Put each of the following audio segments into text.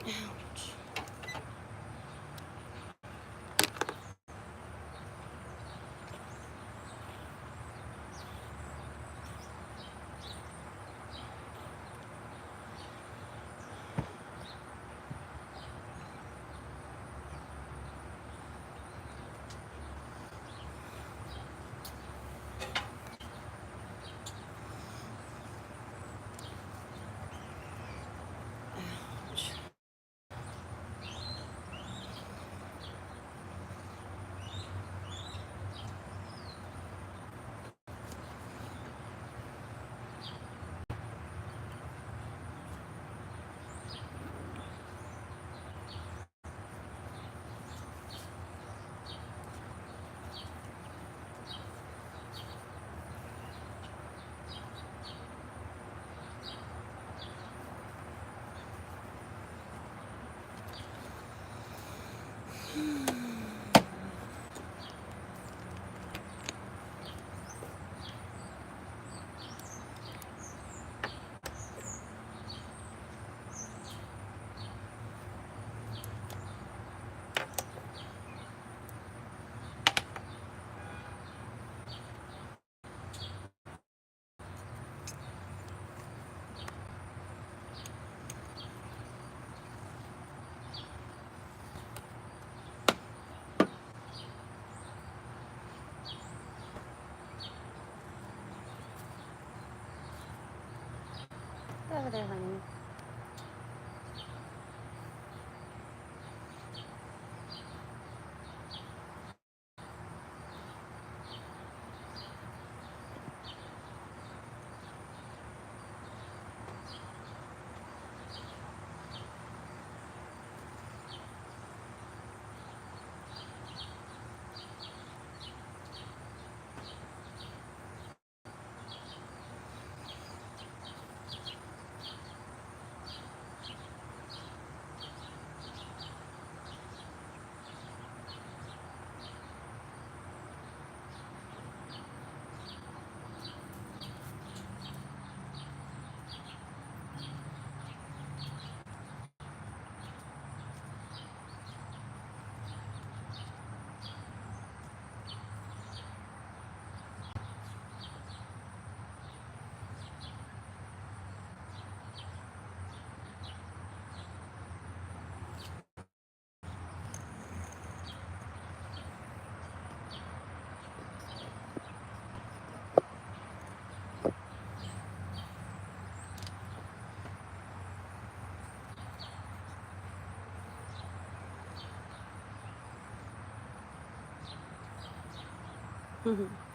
Ouch. Ouch. Over there, honey.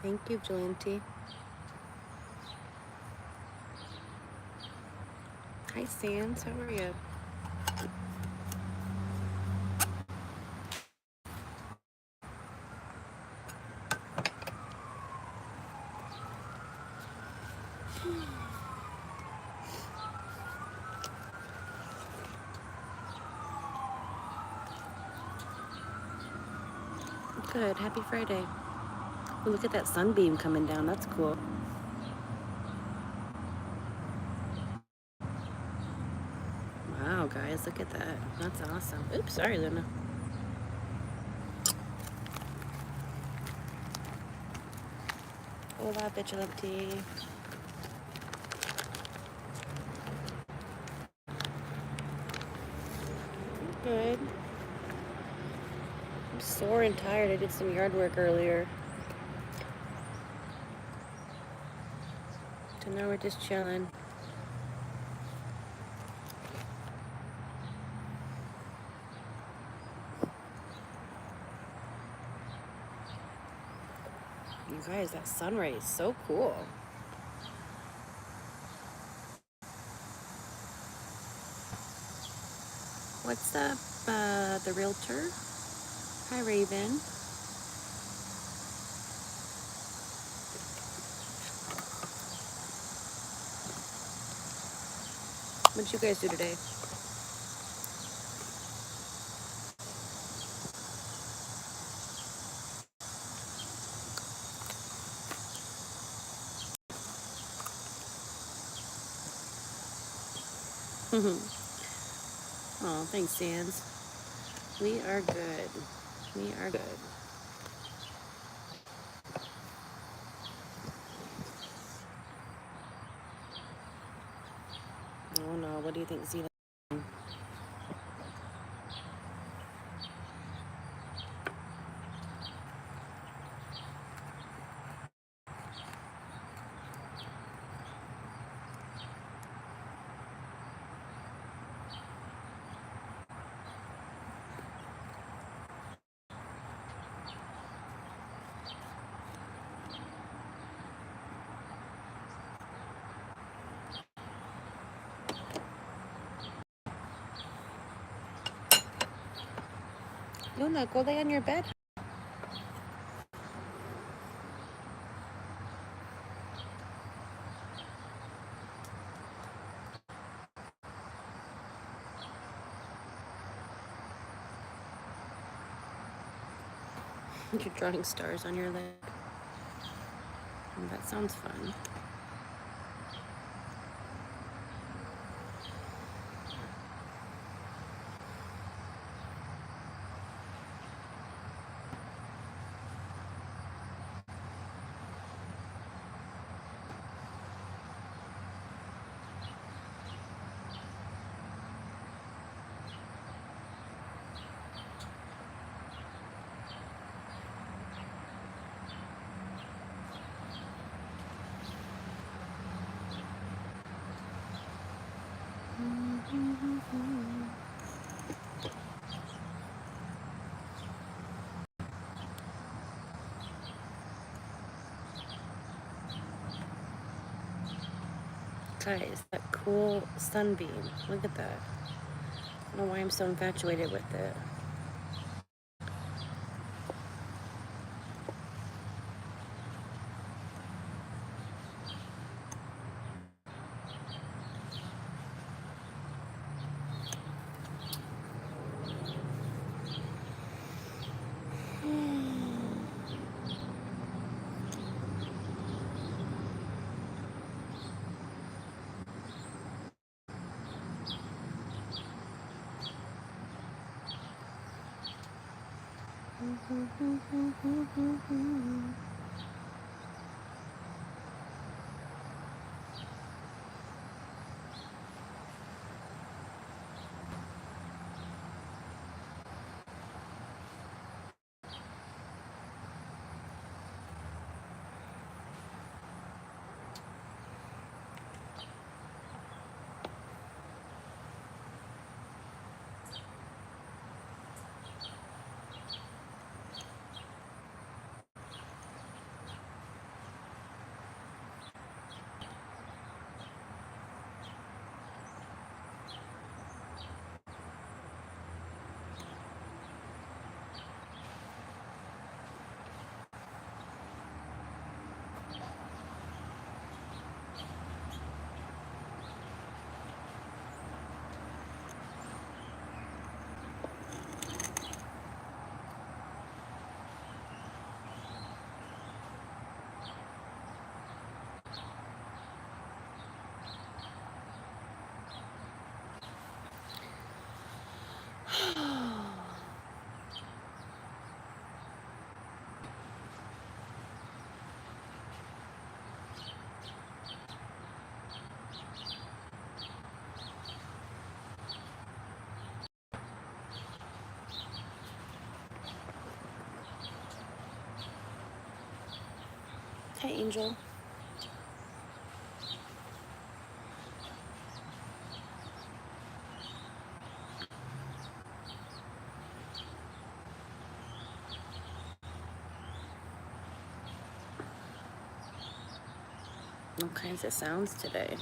Thank you, Julianty. Hi, Sans. How are you? Good. Happy Friday. Oh, look at that sunbeam coming down. That's cool. Wow, guys, look at that. That's awesome. Oops, sorry, Luna. Hola, Vigilante. Good. I'm sore and tired. I did some yard work earlier. So now we're just chilling. You guys, that sunray is so cool. What's up, the realtor? Hi, Raven. What did you guys do today? Oh, thanks, Sands. We are good. We are good. Oh no, what do you think, Zena? Luna, go lay on your bed. You're drawing stars on your leg. That sounds fun. Guys, that cool sunbeam. Look at that. I don't know why I'm so infatuated with it. Hi, Angel. All kinds of sounds today.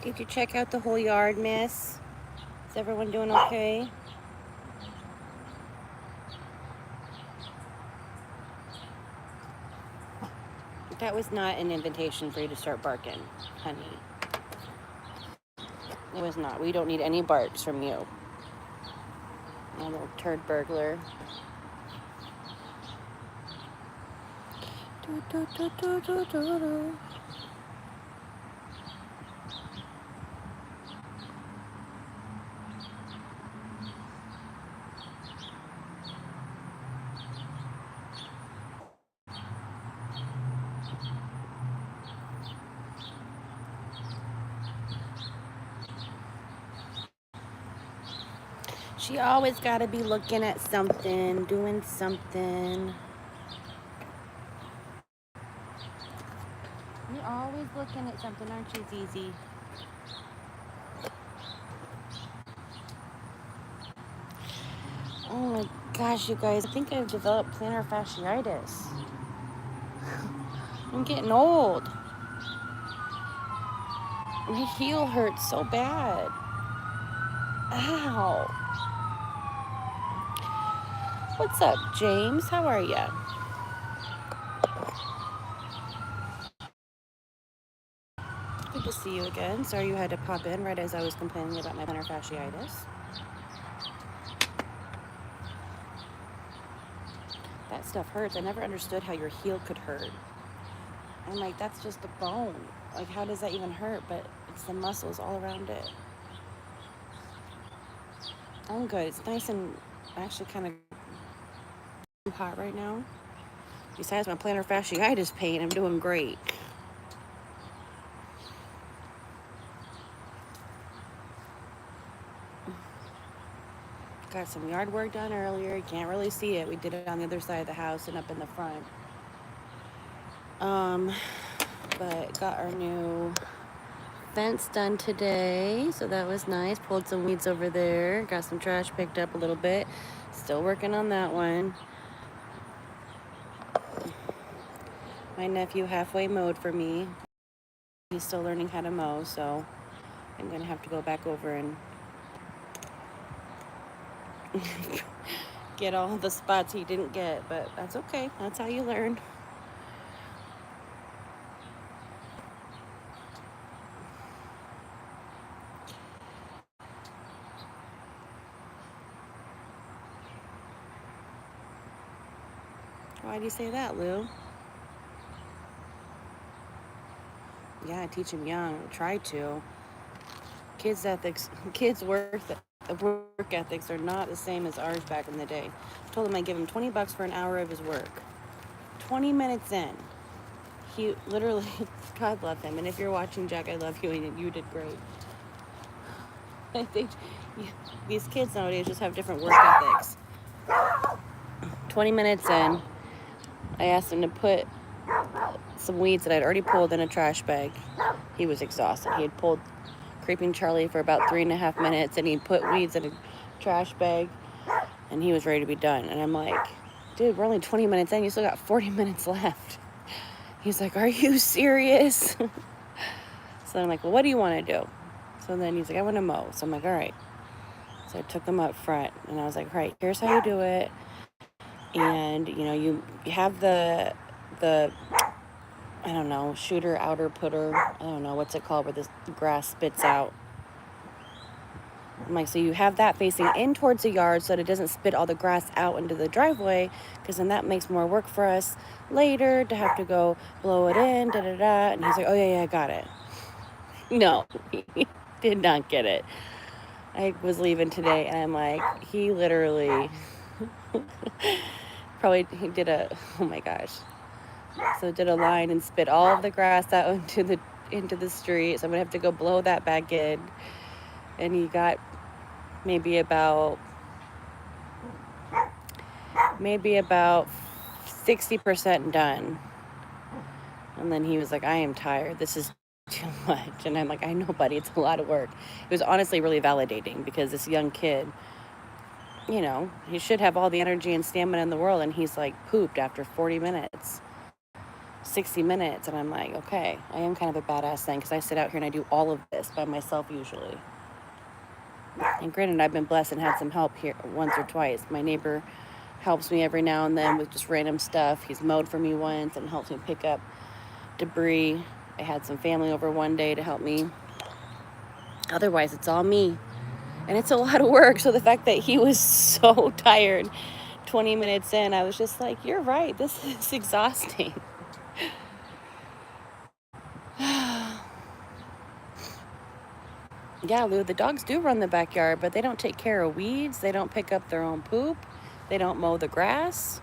Did you check out the whole yard, miss? Is everyone doing okay? That was not an invitation for you to start barking, honey. It was not. We don't need any barks from you. You little turd burglar. Do, do, do, do, do, do, do. She always got to be looking at something, doing something. You're always looking at something, aren't you, Zizi? Oh my gosh, you guys. I think I've developed plantar fasciitis. I'm getting old. My heel hurts so bad. Ow. What's up, James? How are ya? Good to see you again. Sorry you had to pop in right as I was complaining about my plantar fasciitis. That stuff hurts. I never understood how your heel could hurt. I'm like, that's just a bone. Like, how does that even hurt? But it's the muscles all around it. I'm good. It's nice and actually kind of hot right now. Besides my plantar fasciitis pain, I'm doing great. Got some yard work done earlier. You can't really see it. We did it on the other side of the house and up in the front. But got our new fence done today, so that was nice. Pulled some weeds over there. Got some trash picked up a little bit. Still working on that one. My nephew halfway mowed for me. He's still learning how to mow, so I'm gonna have to go back over and get all the spots he didn't get, but that's okay. That's how you learn. Why do you say that, Lou? Yeah, I teach him young. Try to. Kids' work ethics are not the same as ours back in the day. I told him I'd give him $20 for an hour of his work. 20 minutes in, he literally, God love him. And if you're watching, Jack, I love you, and you did great. I think these kids nowadays just have different work ethics. 20 minutes in, I asked him to put some weeds that I'd already pulled in a trash bag. He was exhausted. He had pulled Creeping Charlie for about 3.5 minutes, and he'd put weeds in a trash bag, and he was ready to be done. And I'm like, dude, we're only 20 minutes in. You still got 40 minutes left. He's like, are you serious? So I'm like, well, what do you want to do? So then he's like, I want to mow. So I'm like, all right. So I took them up front, and I was like, all right, here's how you do it. And, you know, you have the I don't know, shooter, outer, putter, I don't know, what's it called, where the grass spits out. I'm like, so you have that facing in towards the yard so that it doesn't spit all the grass out into the driveway, because then that makes more work for us later to have to go blow it in, da-da-da. And he's like, oh, yeah, I got it. No, he did not get it. I was leaving today, and I'm like, he literally he did oh my gosh. So did a line and spit all of the grass out into the street. So I'm gonna have to go blow that back in. And he got maybe about 60% done. And then he was like, I am tired. This is too much. And I'm like, I know, buddy, it's a lot of work. It was honestly really validating, because this young kid, you know, he should have all the energy and stamina in the world, and he's like pooped after 40 minutes. 60 minutes. And I'm like, okay, I am kind of a badass then, because I sit out here and I do all of this by myself usually. And granted, I've been blessed and had some help here once or twice. My neighbor helps me every now and then with just random stuff. He's mowed for me once and helps me pick up debris. I had some family over one day to help me. Otherwise, it's all me. And it's a lot of work. So the fact that he was so tired 20 minutes in, I was just like, you're right. This is exhausting. Yeah, Lou, the dogs do run the backyard, but they don't take care of weeds. They don't pick up their own poop. They don't mow the grass.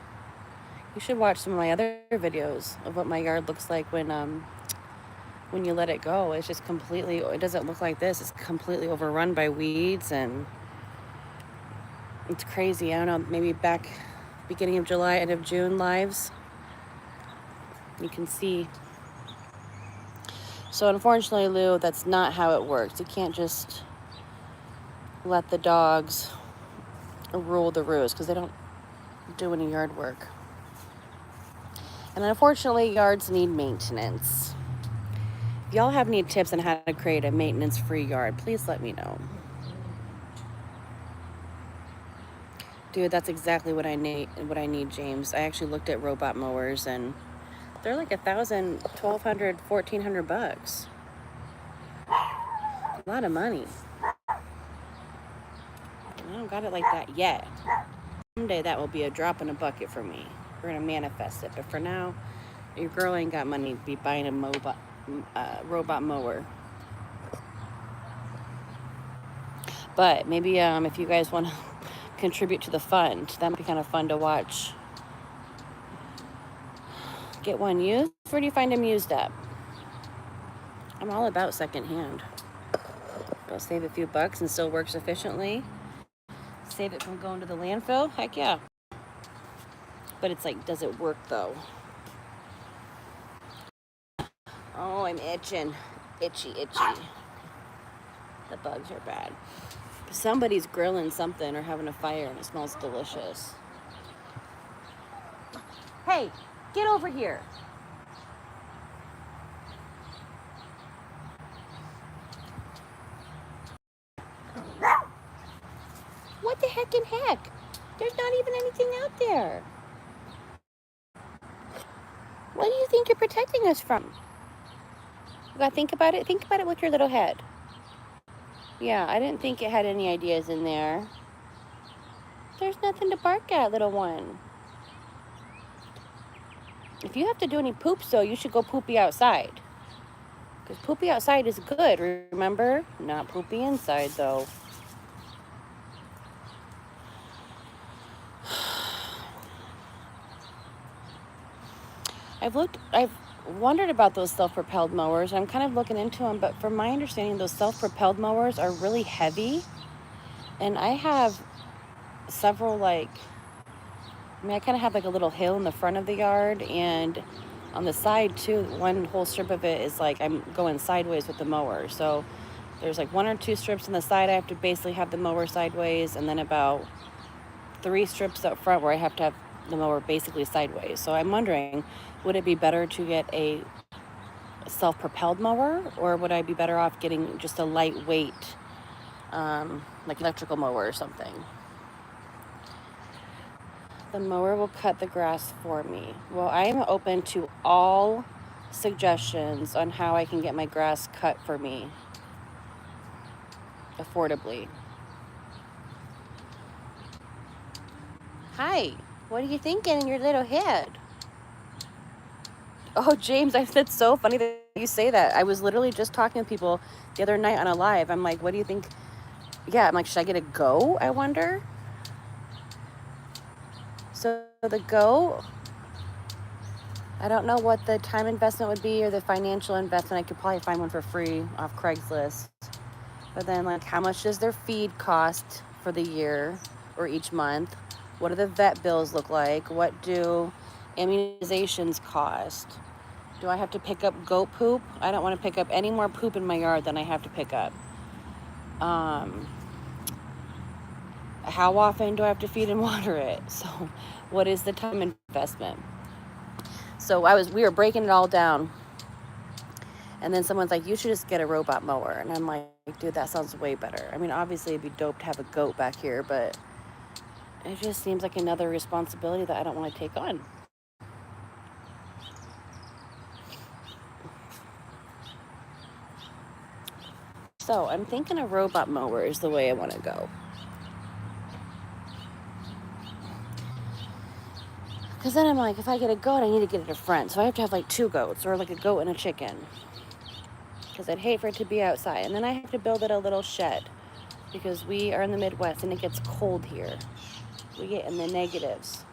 You should watch some of my other videos of what my yard looks like when you let it go. It's just completely, it doesn't look like this. It's completely overrun by weeds, and it's crazy. I don't know, maybe back beginning of July, end of June lives. You can see. So unfortunately, Lou, that's not how it works. You can't just let the dogs rule the roost, because they don't do any yard work. And unfortunately, yards need maintenance. If y'all have any tips on how to create a maintenance-free yard, please let me know. Dude, that's exactly what I need, James. I actually looked at robot mowers, and they're like $1,000, $1,200, $1,400. A lot of money. I don't got it like that yet. Someday that will be a drop in a bucket for me. We're gonna manifest it. But for now, your girl ain't got money to be buying a robot mower. But maybe if you guys want to contribute to the fund, that might be kind of fun to watch. Get one used? Where do you find them used at? I'm all about secondhand. It'll save a few bucks and still works efficiently. Save it from going to the landfill? Heck yeah. But it's like, does it work though? Oh, I'm itching. Itchy. The bugs are bad. Somebody's grilling something or having a fire, and it smells delicious. Hey, get over here. What the heck in heck? There's not even anything out there. What do you think you're protecting us from? You gotta think about it. Think about it with your little head. Yeah, I didn't think it had any ideas in there. There's nothing to bark at, little one. If you have to do any poops, though, you should go poopy outside. Because poopy outside is good, remember? Not poopy inside, though. I've wondered about those self-propelled mowers. I'm kind of looking into them, but from my understanding, those self-propelled mowers are really heavy. And I have several, I kind of have like a little hill in the front of the yard, and on the side too, one whole strip of it is like I'm going sideways with the mower. So there's like 1 or 2 strips on the side I have to basically have the mower sideways, and then about 3 strips up front where I have to have the mower basically sideways. So I'm wondering, would it be better to get a self-propelled mower, or would I be better off getting just a lightweight like electrical mower or something? The mower will cut the grass for me. Well, I am open to all suggestions on how I can get my grass cut for me affordably. Hi, what are you thinking in your little head? Oh, James, that's so funny that you say that. I was literally just talking to people the other night on a live. I'm like, what do you think? Yeah, I'm like, should I get a Go, I wonder? So the Go, I don't know what the time investment would be or the financial investment. I could probably find one for free off Craigslist. But then, how much does their feed cost for the year or each month? What do the vet bills look like? What do immunizations cost? Do I have to pick up goat poop? I don't want to pick up any more poop in my yard than I have to pick up. How often do I have to feed and water it? So what is the time investment? So we were breaking it all down. And then someone's like, you should just get a robot mower. And I'm like, dude, that sounds way better. I mean, obviously it'd be dope to have a goat back here, but it just seems like another responsibility that I don't want to take on. So I'm thinking a robot mower is the way I want to go. Because then I'm like, if I get a goat, I need to get it a friend. So I have to have like 2 goats, or like a goat and a chicken. Because I'd hate for it to be outside. And then I have to build it a little shed. Because we are in the Midwest and it gets cold here. We get in the negatives.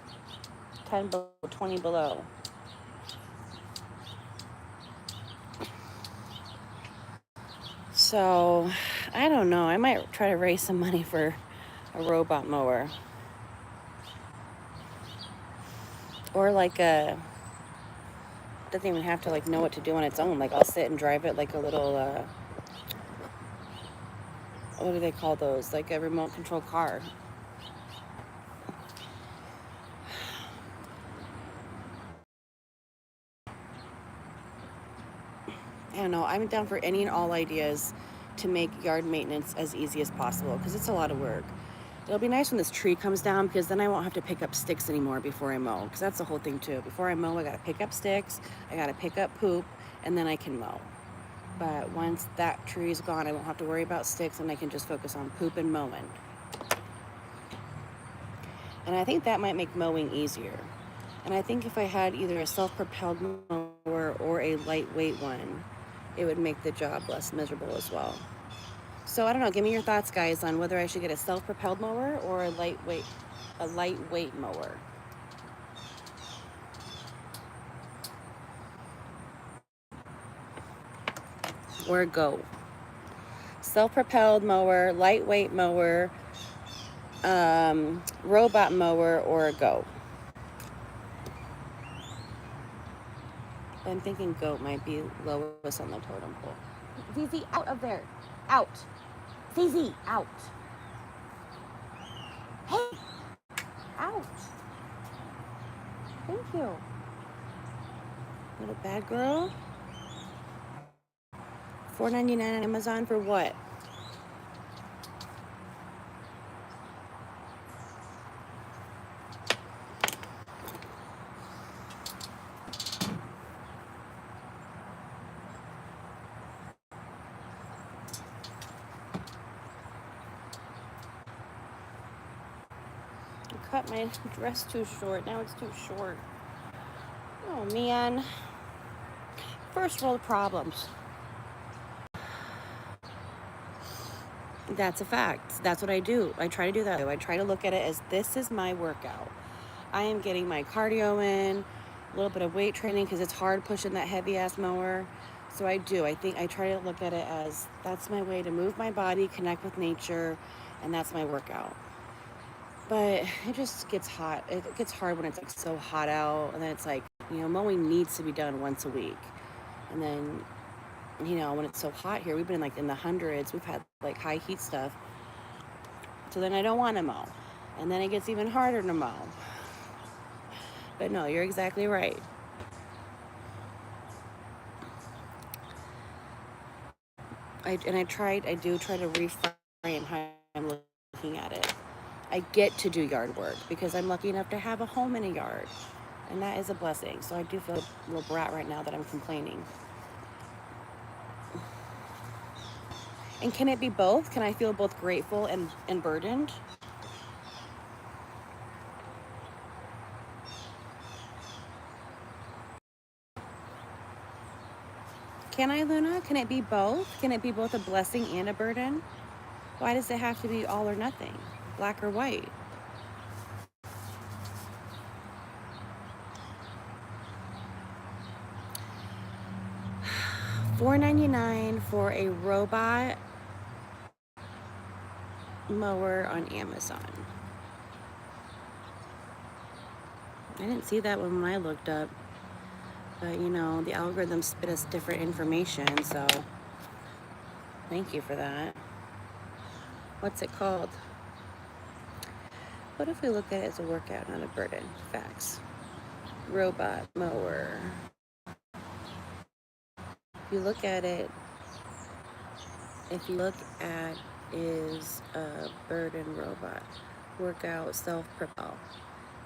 10 below, 20 below. So, I don't know. I might try to raise some money for a robot mower. Or like a... doesn't even have to like know what to do on its own. Like I'll sit and drive it like a little... what do they call those? Like a remote control car. I don't know. I'm down for any and all ideas to make yard maintenance as easy as possible because it's a lot of work. It'll be nice when this tree comes down because then I won't have to pick up sticks anymore before I mow, because that's the whole thing too. Before I mow, I gotta pick up sticks, I gotta pick up poop, and then I can mow. But once that tree is gone, I won't have to worry about sticks and I can just focus on poop and mowing. And I think that might make mowing easier. And I think if I had either a self-propelled mower or a lightweight one, it would make the job less miserable as well. So I don't know, give me your thoughts, guys, on whether I should get a self-propelled mower or a lightweight mower. Or a goat. Self-propelled mower, lightweight mower, robot mower, or a goat. I'm thinking goat might be lowest on the totem pole. ZZ, out of there. Out. ZZ, out. Hey. Out. Thank you. Little bad girl. $4.99 on Amazon for what? I cut my dress too short. Now it's too short. Oh, man. First world problems. That's a fact. That's what I do. I try to do that. I try to look at it as this is my workout. I am getting my cardio in, a little bit of weight training because it's hard pushing that heavy ass mower. So I do. I think I try to look at it as that's my way to move my body, connect with nature, and that's my workout. But it just gets hot. It gets hard when it's like so hot out, and then it's like, mowing needs to be done once a week. And then, when it's so hot here, we've been like in the hundreds. We've had like high heat stuff. So then I don't want to mow. And then it gets even harder to mow. But no, you're exactly right. I do try to reframe how I'm looking at it. I get to do yard work because I'm lucky enough to have a home in a yard. And that is a blessing. So I do feel a little brat right now that I'm complaining. And can it be both? Can I feel both grateful and burdened? Can I, Luna? Can it be both? Can it be both a blessing and a burden? Why does it have to be all or nothing? Black or white? $4.99 for a robot mower on Amazon. I didn't see that when I looked up. But, the algorithm spit us different information, so thank you for that. What's it called? What if we look at it as a workout, not a burden? Facts. robot mower. If you look at is a burden robot. Workout, self-propel.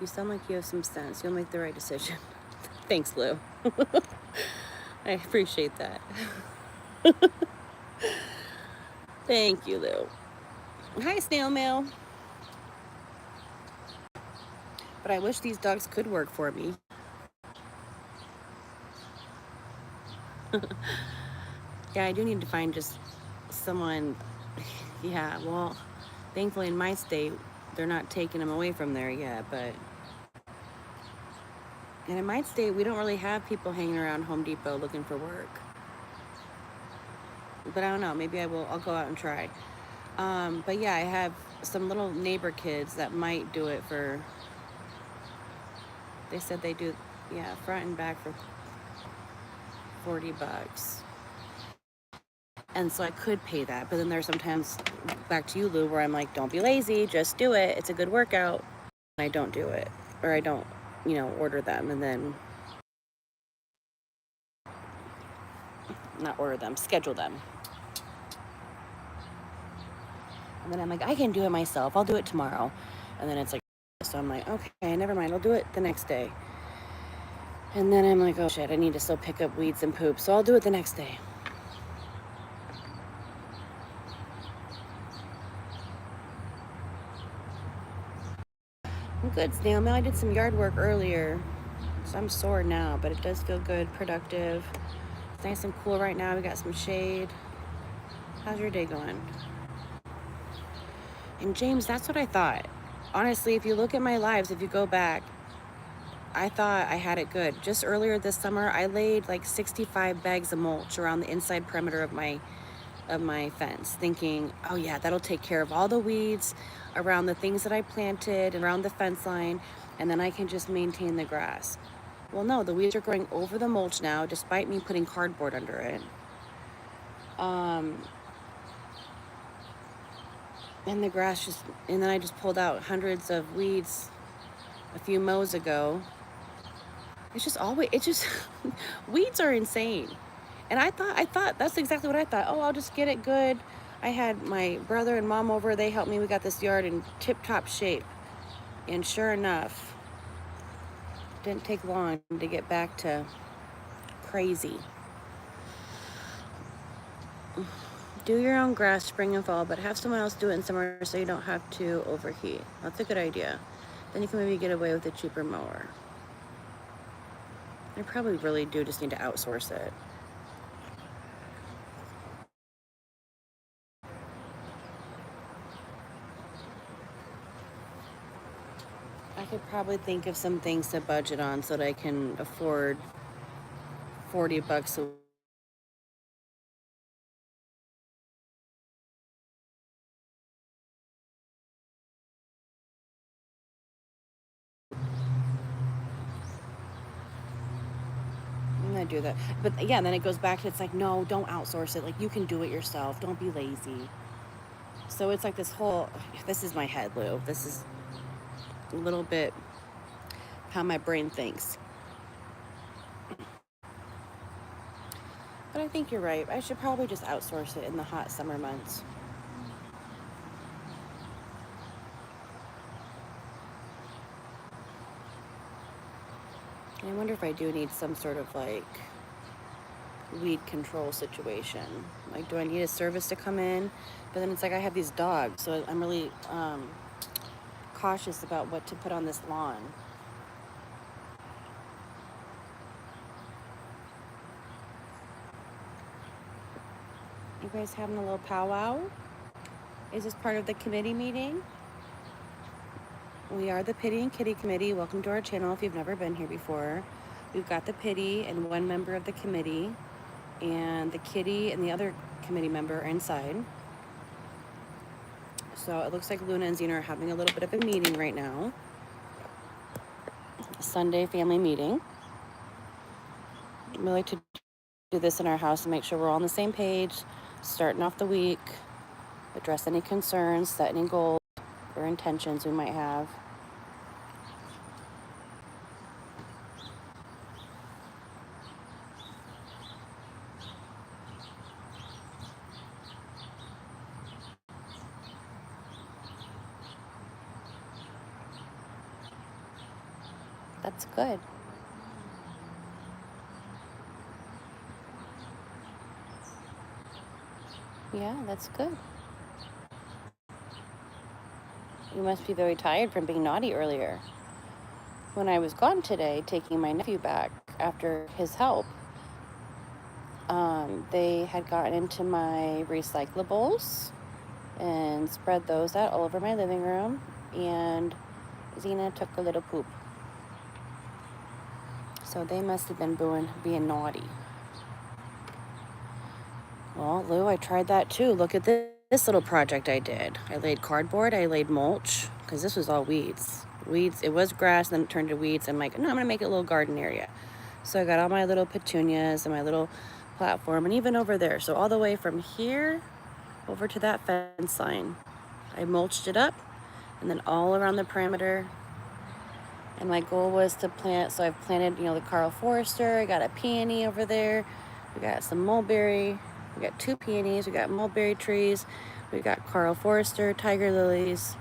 You sound like you have some sense. You'll make the right decision. Thanks, Lou. I appreciate that. Thank you, Lou. Hi, snail mail. But I wish these dogs could work for me. Yeah, I do need to find just someone. Yeah, well, thankfully in my state, they're not taking them away from there yet, but. And in my state, we don't really have people hanging around Home Depot looking for work. But I don't know, maybe I'll go out and try. But yeah, I have some little neighbor kids that might do it for, they said they do, yeah, front and back for $40. And so I could pay that, but then there's sometimes, back to you, Lou, where I'm like, don't be lazy, just do it. It's a good workout. And I don't do it, or I don't, order them, and then not order them, schedule them. And then I'm like, I can do it myself. I'll do it tomorrow. And then it's like, so I'm like, okay, never mind. I'll do it the next day. And then I'm like, oh shit, I need to still pick up weeds and poop. So I'll do it the next day. I'm good, snail mail. I did some yard work earlier. So I'm sore now, but it does feel good, productive. It's nice and cool right now. We got some shade. How's your day going? And James, that's what I thought. Honestly, if you look at my lives, if you go back, I thought I had it good. Just earlier this summer, I laid like 65 bags of mulch around the inside perimeter of my fence, thinking, oh yeah, that'll take care of all the weeds around the things that I planted around the fence line, and then I can just maintain the grass. Well, no, the weeds are growing over the mulch now, despite me putting cardboard under it. And the grass and then I just pulled out hundreds of weeds a few mows ago. Weeds are insane. And I thought that's exactly what I thought. Oh, I'll just get it good. I had my brother and mom over. They helped me. We got this yard in tip-top shape. And sure enough, didn't take long to get back to crazy. Do your own grass spring and fall, but have someone else do it in summer so you don't have to overheat. That's a good idea. Then you can maybe get away with a cheaper mower. I probably really do just need to outsource it. I could probably think of some things to budget on so that I can afford $40 a I'm gonna do that. But yeah, then it goes back to, it's like, no, don't outsource it. Like, you can do it yourself. Don't be lazy. So it's like this is my head, Lou. This is a little bit how my brain thinks. But I think you're right. I should probably just outsource it in the hot summer months. And I wonder if I do need some sort of like weed control situation. Like, do I need a service to come in? But then it's like I have these dogs, so I'm really cautious about what to put on this lawn. You guys having a little powwow? Is this part of the committee meeting? We are the Pittie and Kittie Committee. Welcome to our channel if you've never been here before. We've got the Pittie and one member of the committee, and the Kitty and the other committee member are inside. So it looks like Luna and Zena are having a little bit of a meeting right now. Sunday family meeting. We like to do this in our house and make sure we're all on the same page, starting off the week, address any concerns, set any goals or intentions we might have. That's good. Yeah, that's good. You must be very tired from being naughty earlier. When I was gone today, taking my nephew back after his help, they had gotten into my recyclables and spread those out all over my living room, and Xena took a little poop. So they must have been being naughty. Well, Lou, I tried that too. Look at this little project I did. I laid cardboard, I laid mulch, because this was all weeds. Weeds, it was grass, then it turned to weeds. I'm like, no, I'm going to make it a little garden area. So I got all my little petunias and my little platform, and even over there. So all the way from here over to that fence line, I mulched it up, and then all around the perimeter. And my goal was to plant, so I've planted, the Carl Forester. I got a peony over there. We got some mulberry. We got 2 peonies. We got mulberry trees. We got Carl Forester, tiger lilies,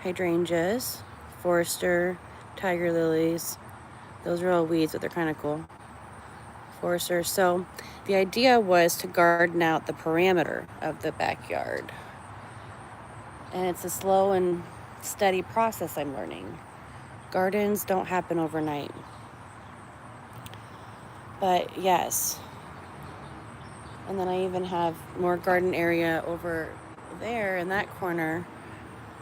hydrangeas, Forester, tiger lilies. Those are all weeds, but they're kind of cool. Forester. So the idea was to garden out the perimeter of the backyard. And it's a slow and steady process I'm learning. Gardens don't happen overnight. But yes. And then I even have more garden area over there in that corner.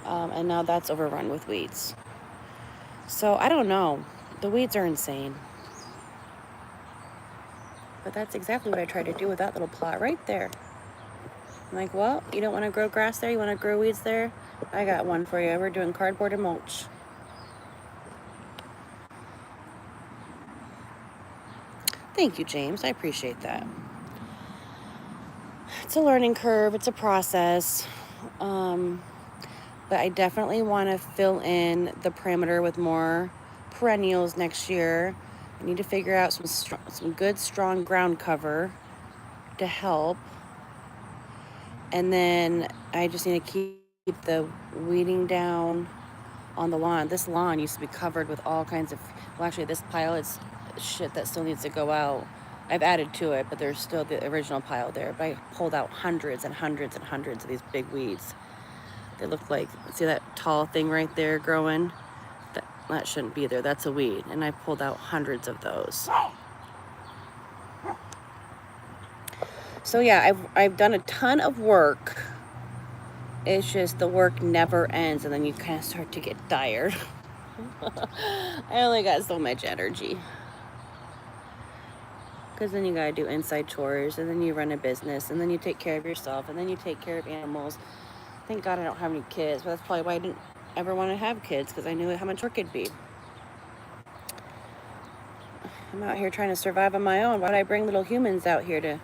And now that's overrun with weeds. So I don't know. The weeds are insane. But that's exactly what I tried to do with that little plot right there. I'm like, well, you don't want to grow grass there? You want to grow weeds there? I got one for you. We're doing cardboard and mulch. Thank you, James. I appreciate that. It's a learning curve. It's a process. But I definitely want to fill in the perimeter with more perennials next year. I need to figure out some good, strong ground cover to help. And then I just need to keep the weeding down on the lawn. This lawn used to be covered with all kinds of, well, actually this pile is shit that still needs to go out. I've added to it, but there's still the original pile there. But I pulled out hundreds and hundreds and hundreds of these big weeds. They look like, see that tall thing right there growing? That shouldn't be there. That's a weed. And I pulled out hundreds of those. So yeah, I've done a ton of work. It's just the work never ends, and then you kind of start to get tired. I only got so much energy. Because then you gotta do inside chores, and then you run a business, and then you take care of yourself, and then you take care of animals. Thank God I don't have any kids, but that's probably why I didn't ever want to have kids, because I knew how much work it'd be. I'm out here trying to survive on my own. Why would I bring little humans out here to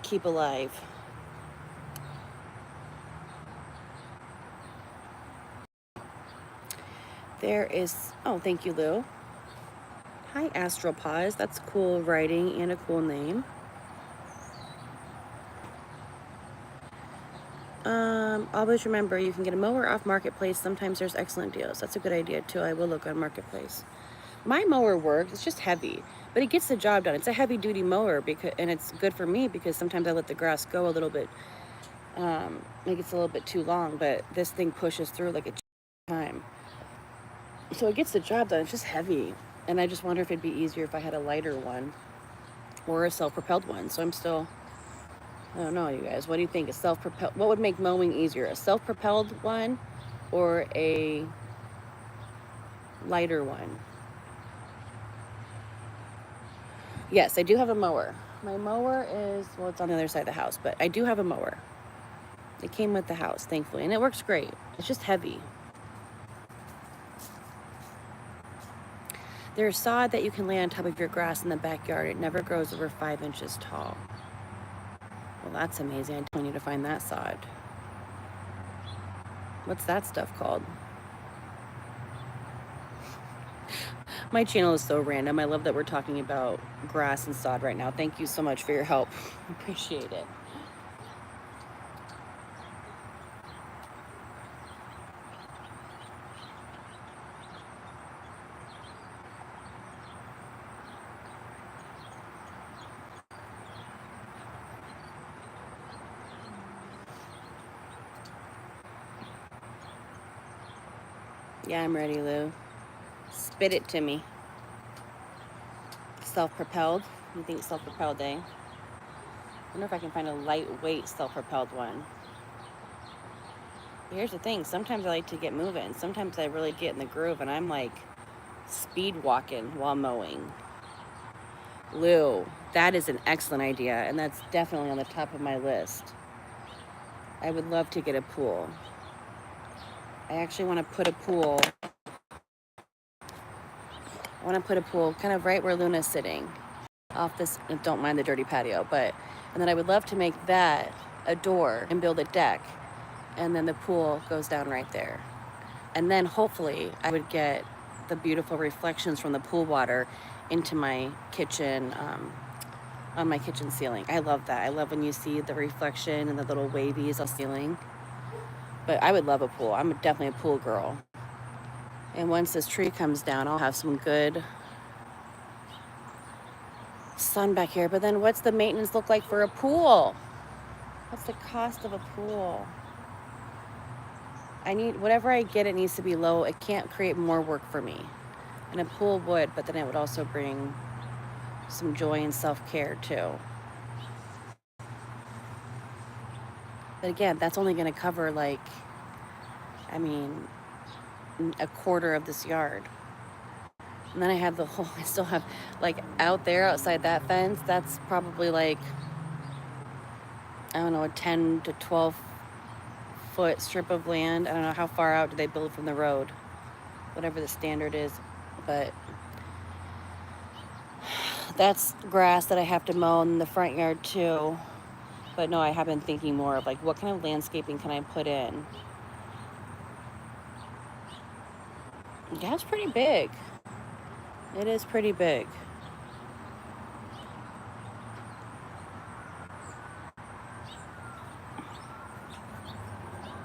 keep alive? There is, oh, thank you, Lou. Hi, Astropause. That's cool writing and a cool name. Always remember, you can get a mower off Marketplace. Sometimes there's excellent deals. That's a good idea, too. I will look on Marketplace. My mower works. It's just heavy, but it gets the job done. It's a heavy-duty mower, and it's good for me because sometimes I let the grass go a little bit. It gets a little bit too long, but this thing pushes through like a time. So it gets the job done. It's just heavy, and I just wonder if it'd be easier if I had a lighter one or a self-propelled one. So I'm still, I don't know, you guys. What do you think? A self-propelled? What would make mowing easier? A self-propelled one or a lighter one? Yes, I do have a mower. My mower is, well, it's on the other side of the house, but I do have a mower. It came with the house, thankfully, and it works great. It's just heavy. There's sod that you can lay on top of your grass in the backyard. It never grows over 5 inches tall. Well, that's amazing. I don't need to find that sod. What's that stuff called? My channel is so random. I love that we're talking about grass and sod right now. Thank you so much for your help. Appreciate it. Yeah, I'm ready, Lou. Spit it to me. Self-propelled. You think self-propelled, eh? I wonder if I can find a lightweight self-propelled one. Here's the thing. Sometimes I like to get moving. Sometimes I really get in the groove and I'm like speed walking while mowing. Lou, that is an excellent idea, and that's definitely on the top of my list. I would love to get a pool. I actually want to put a pool. I want to put a pool kind of right where Luna's sitting. Off this, don't mind the dirty patio, and then I would love to make that a door and build a deck, and then the pool goes down right there. And then hopefully I would get the beautiful reflections from the pool water into my kitchen, on my kitchen ceiling. I love that. I love when you see the reflection and the little wavies on the ceiling. But I would love a pool. I'm definitely a pool girl. And once this tree comes down, I'll have some good sun back here. But then what's the maintenance look like for a pool? What's the cost of a pool? I need, whatever I get, it needs to be low. It can't create more work for me. And a pool would, but then it would also bring some joy and self-care too. But again, that's only going to cover like, I mean, a quarter of this yard. And then I have the whole, I still have like out there outside that fence, that's probably like, I don't know, a 10 to 12 foot strip of land. I don't know how far out do they build from the road, whatever the standard is, but that's grass that I have to mow in the front yard too. But no, I have been thinking more of like, what kind of landscaping can I put in? Yeah, it's pretty big. It is pretty big.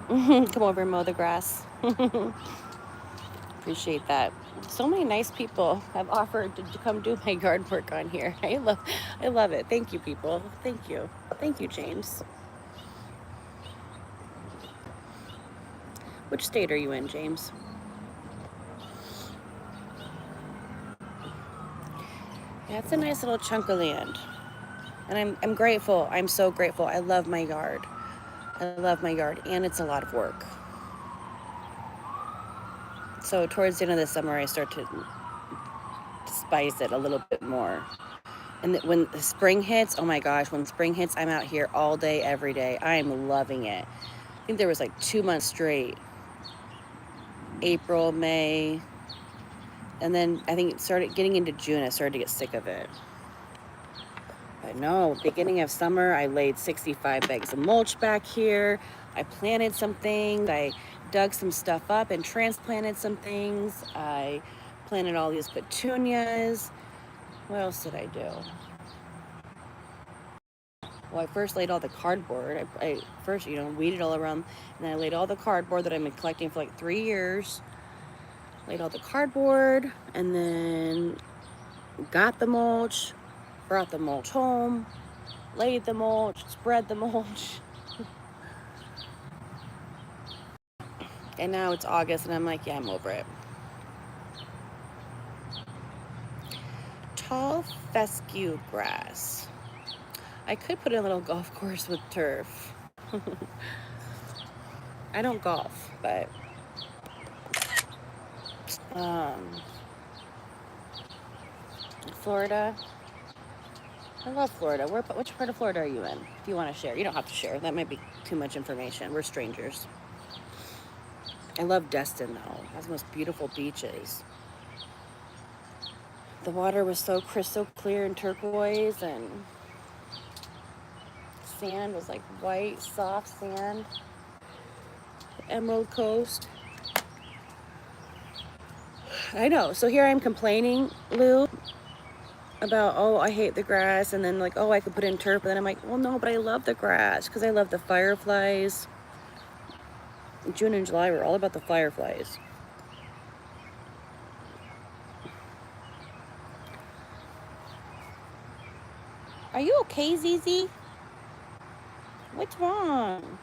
Come over and mow the grass. Appreciate that. So many nice people have offered to come do my yard work on here. I love it. Thank you, people. Thank you. Thank you, James. Which state are you in, James? Yeah, it's a nice little chunk of land. And I'm grateful. I'm so grateful. I love my yard. I love my yard, and it's a lot of work. So towards the end of the summer, I start to spice it a little bit more. And when the spring hits, oh my gosh, when spring hits, I'm out here all day, every day. I'm loving it. I think there was like 2 months straight. April, May, and then I think it started getting into June, I started to get sick of it. But no, beginning of summer, I laid 65 bags of mulch back here. I planted some things. I dug some stuff up and transplanted some things. I planted all these petunias. What else did I do? Well, I first laid all the cardboard. I first, weeded all around, and then I laid all the cardboard that I've been collecting for like 3 years. Laid all the cardboard, and then got the mulch, brought the mulch home, laid the mulch, spread the mulch. And now it's August, and I'm like, yeah, I'm over it. Tall fescue grass. I could put in a little golf course with turf. I don't golf, but Florida. I love Florida. Which part of Florida are you in? If you want to share. You don't have to share. That might be too much information. We're strangers. I love Destin, though. It has the most beautiful beaches. The water was so crystal clear and turquoise, and sand was like white, soft sand. Emerald Coast. I know. So here I'm complaining, Lou, about, oh, I hate the grass, and then like, oh, I could put in turf, and then I'm like, well, no, but I love the grass because I love the fireflies. June and July were all about the fireflies. Are you okay, Zizi? What's wrong?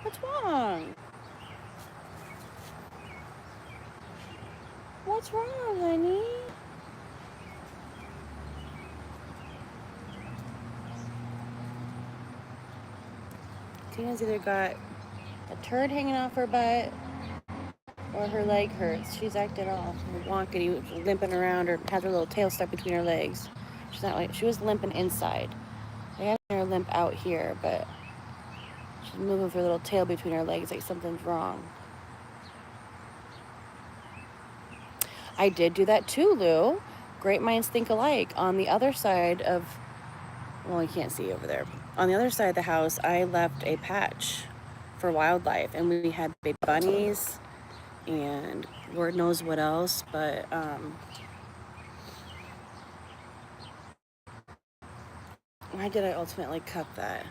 What's wrong? What's wrong, honey? Tina's either got a turd hanging off her butt or her leg hurts. She's acting all wonky, limping around, or has her little tail stuck between her legs. She's not like, she was limping inside. I had her limp out here, but she's moving with her little tail between her legs like something's wrong. I did do that too, Lou. Great minds think alike. On the other side of, well, you can't see over there. On the other side of the house, I left a patch for wildlife, and we had baby bunnies and Lord knows what else, but why did I ultimately cut that?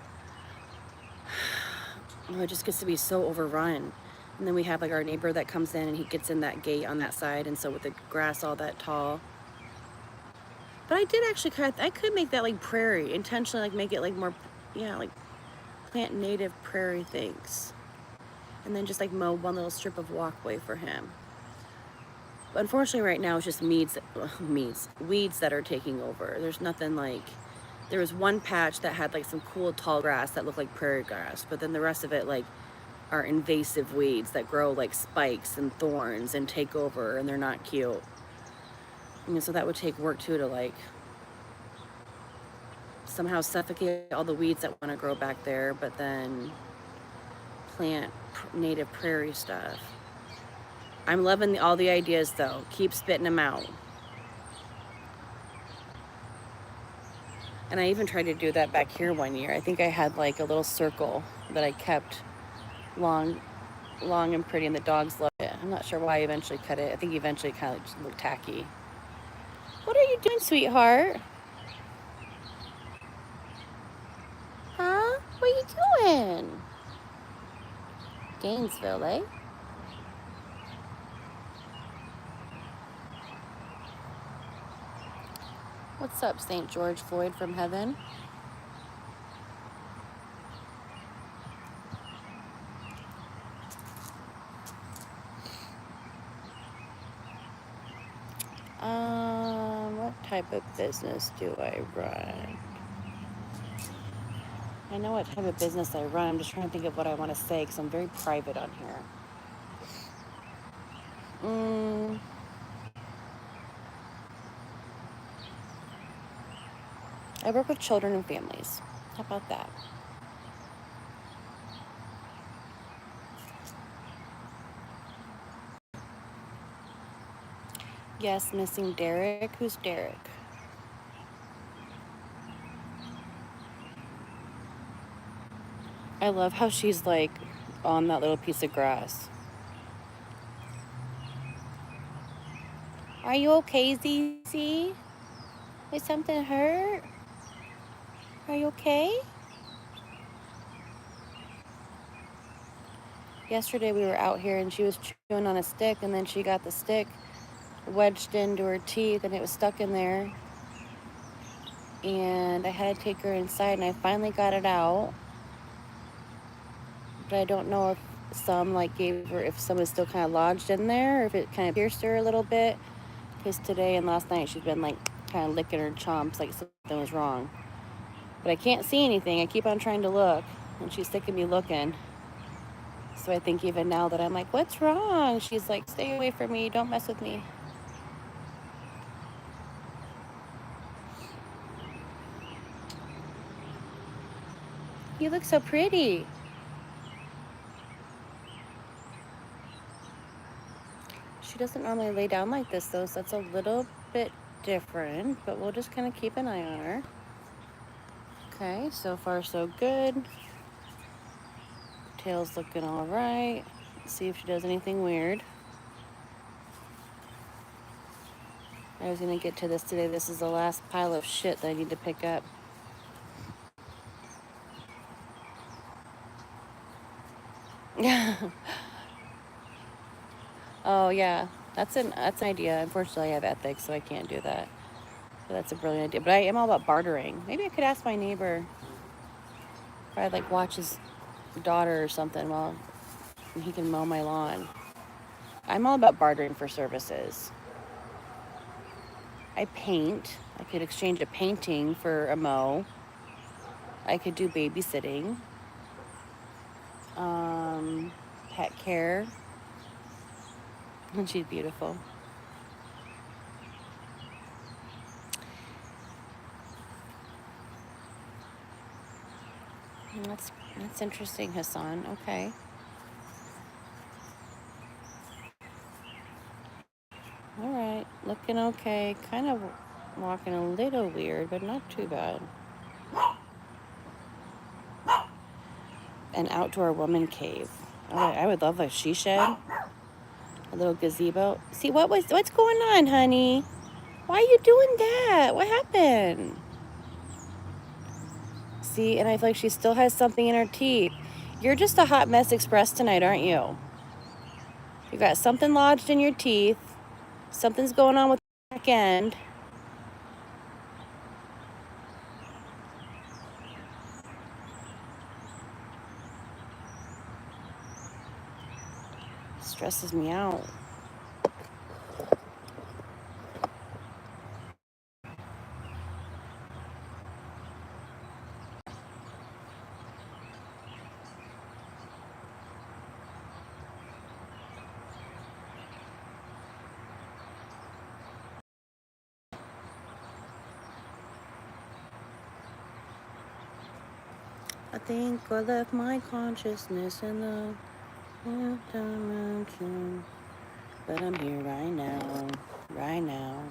Well, it just gets to be so overrun. And then we have like our neighbor that comes in and he gets in that gate on that side, and so with the grass all that tall. But I did actually cut, I could make that like prairie, intentionally like make it like more, yeah, like plant native prairie things. And then just like mow one little strip of walkway for him. But unfortunately right now it's just weeds that are taking over. There's nothing like, there was one patch that had like some cool tall grass that looked like prairie grass, but then the rest of it like are invasive weeds that grow like spikes and thorns and take over, and they're not cute. And so that would take work too, to like somehow suffocate all the weeds that want to grow back there, but then plant native prairie stuff. I'm loving all the ideas though. Keep spitting them out. And I even tried to do that back here one year. I think I had like a little circle that I kept long and pretty, and the dogs loved it. I'm not sure why I eventually cut it. I think eventually it kind of just looked tacky. What are you doing, sweetheart? Huh? What are you doing? Gainesville, eh? What's up, St. George Floyd from heaven? What type of business do I run? I know what type of business I run. I'm just trying to think of what I want to say because I'm very private on here. I work with children and families. How about that? Yes, missing Derek. Who's Derek? I love how she's like on that little piece of grass. Are you okay, ZZ? Did something hurt? Are you okay? Yesterday we were out here and she was chewing on a stick, and then she got the stick wedged into her teeth and it was stuck in there. And I had to take her inside, and I finally got it out. But I don't know if some like gave her, if some is still kind of lodged in there, or if it kind of pierced her a little bit. Because today and last night she's been like kind of licking her chomps like something was wrong. But I can't see anything. I keep on trying to look, and she's sick of me looking. So I think even now that I'm like, what's wrong? She's like, stay away from me. Don't mess with me. You look so pretty. She doesn't normally lay down like this though, so that's a little bit different, but we'll just kind of keep an eye on her. Okay, so far so good. Tail's looking all right. Let's see if she does anything weird. I was gonna get to this today. This is the last pile of shit that I need to pick up. Oh yeah, that's an idea. Unfortunately, I have ethics, so I can't do that. But that's a brilliant idea. But I am all about bartering. Maybe I could ask my neighbor if I'd like watch his daughter or something while he can mow my lawn. I'm all about bartering for services. I paint. I could exchange a painting for a mow. I could do babysitting, pet care, and she's beautiful. That's interesting, Hassan. Okay. All right. Looking okay. Kind of walking a little weird, but not too bad. An outdoor woman cave. I would love a she shed, a little gazebo. See what's going on, honey? Why are you doing that? What happened? See, and I feel like she still has something in her teeth. You're just a hot mess express tonight, aren't you? You got something lodged in your teeth. Something's going on with the back end. Stresses me out. I think I left my consciousness in the dimension. But I'm here right now.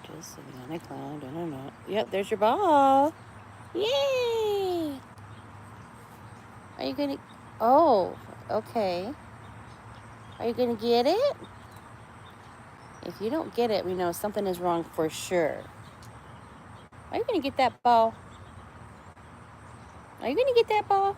Just sitting on a cloud, I don't know. Yep, there's your ball. Yay! Are you gonna, oh, okay. Are you gonna get it? If you don't get it, we know something is wrong for sure. Are you gonna get that ball? Are you gonna get that ball?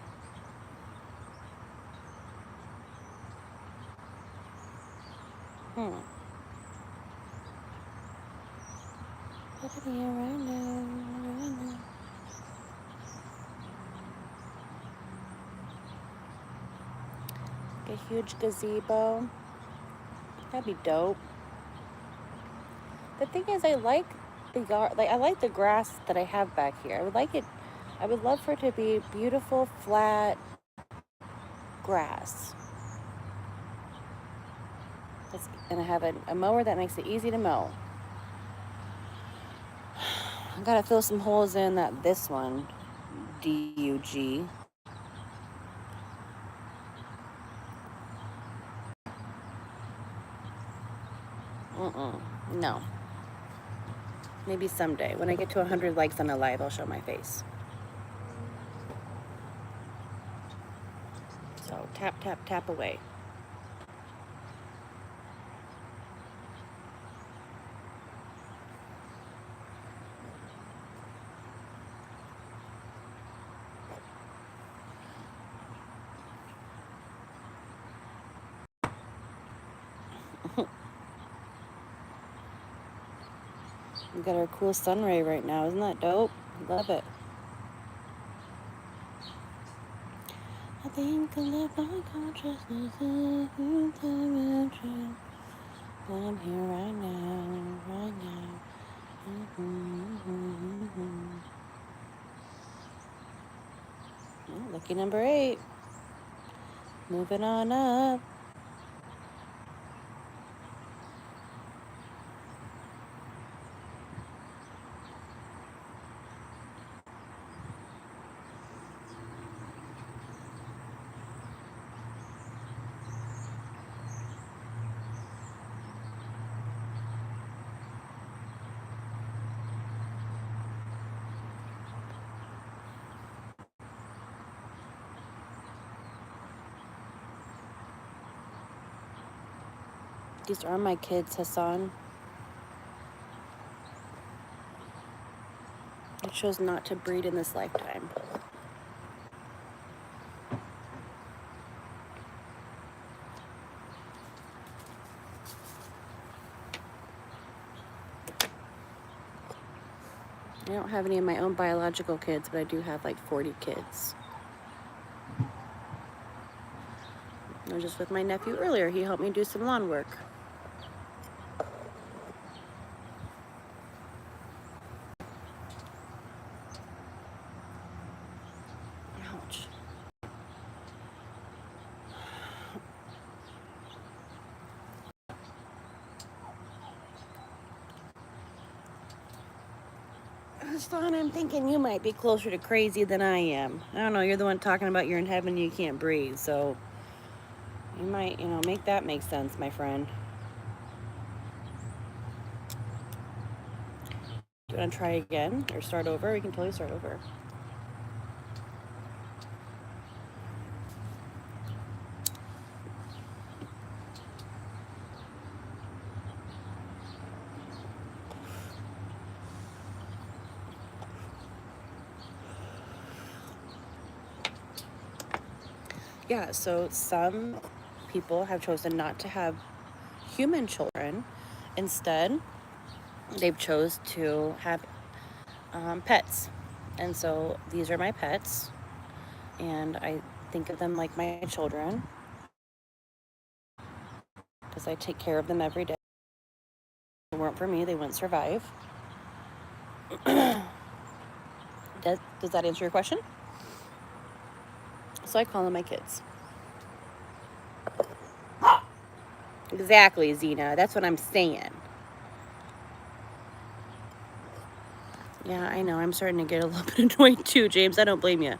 Put it here right now. Like a huge gazebo. That'd be dope. The thing is, I like the yard. Like, I like the grass that I have back here. I would like it. I would love for it to be beautiful, flat grass. And I have a mower that makes it easy to mow. I gotta fill some holes in this one, DUG. No. Maybe someday. When I get to 100 likes on a live, I'll show my face. So tap, tap, tap away. We got our cool sun ray right now. Isn't that dope? Love it. I think I left my consciousness in the dimension. But I'm here right now. Oh, lucky number 8. Moving on up. These are my kids, Hassan. I chose not to breed in this lifetime. I don't have any of my own biological kids, but I do have like 40 kids. I was just with my nephew earlier. He helped me do some lawn work. Ouch. Son, I'm thinking you might be closer to crazy than I am. I don't know, you're the one talking about you're in heaven and you can't breathe, so you might, make that make sense, my friend. Do you want to try again or start over? We can totally start over. Yeah, so some people have chosen not to have human children. Instead, they've chose to have pets. And so these are my pets, and I think of them like my children because I take care of them every day. If it weren't for me, they wouldn't survive. Does that answer your question? So I call them my kids. Exactly, Zena. That's what I'm saying. Yeah, I know. I'm starting to get a little bit annoyed too, James. I don't blame you.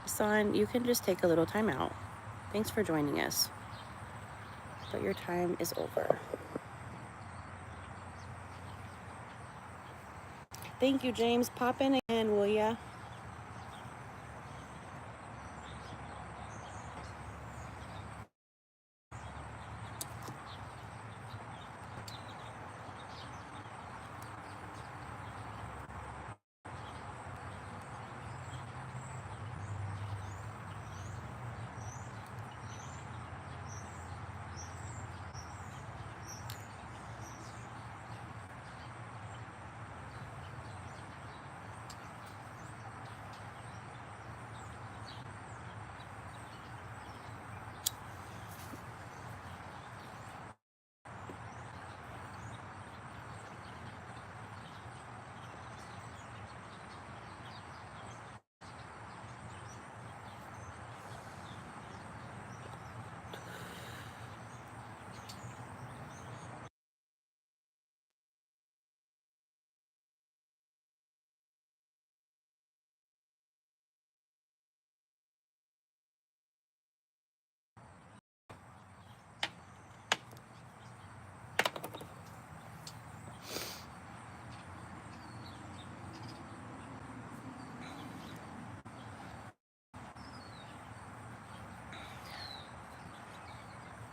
Son, you can just take a little time out. Thanks for joining us. But your time is over. Thank you, James. Pop in again, will ya?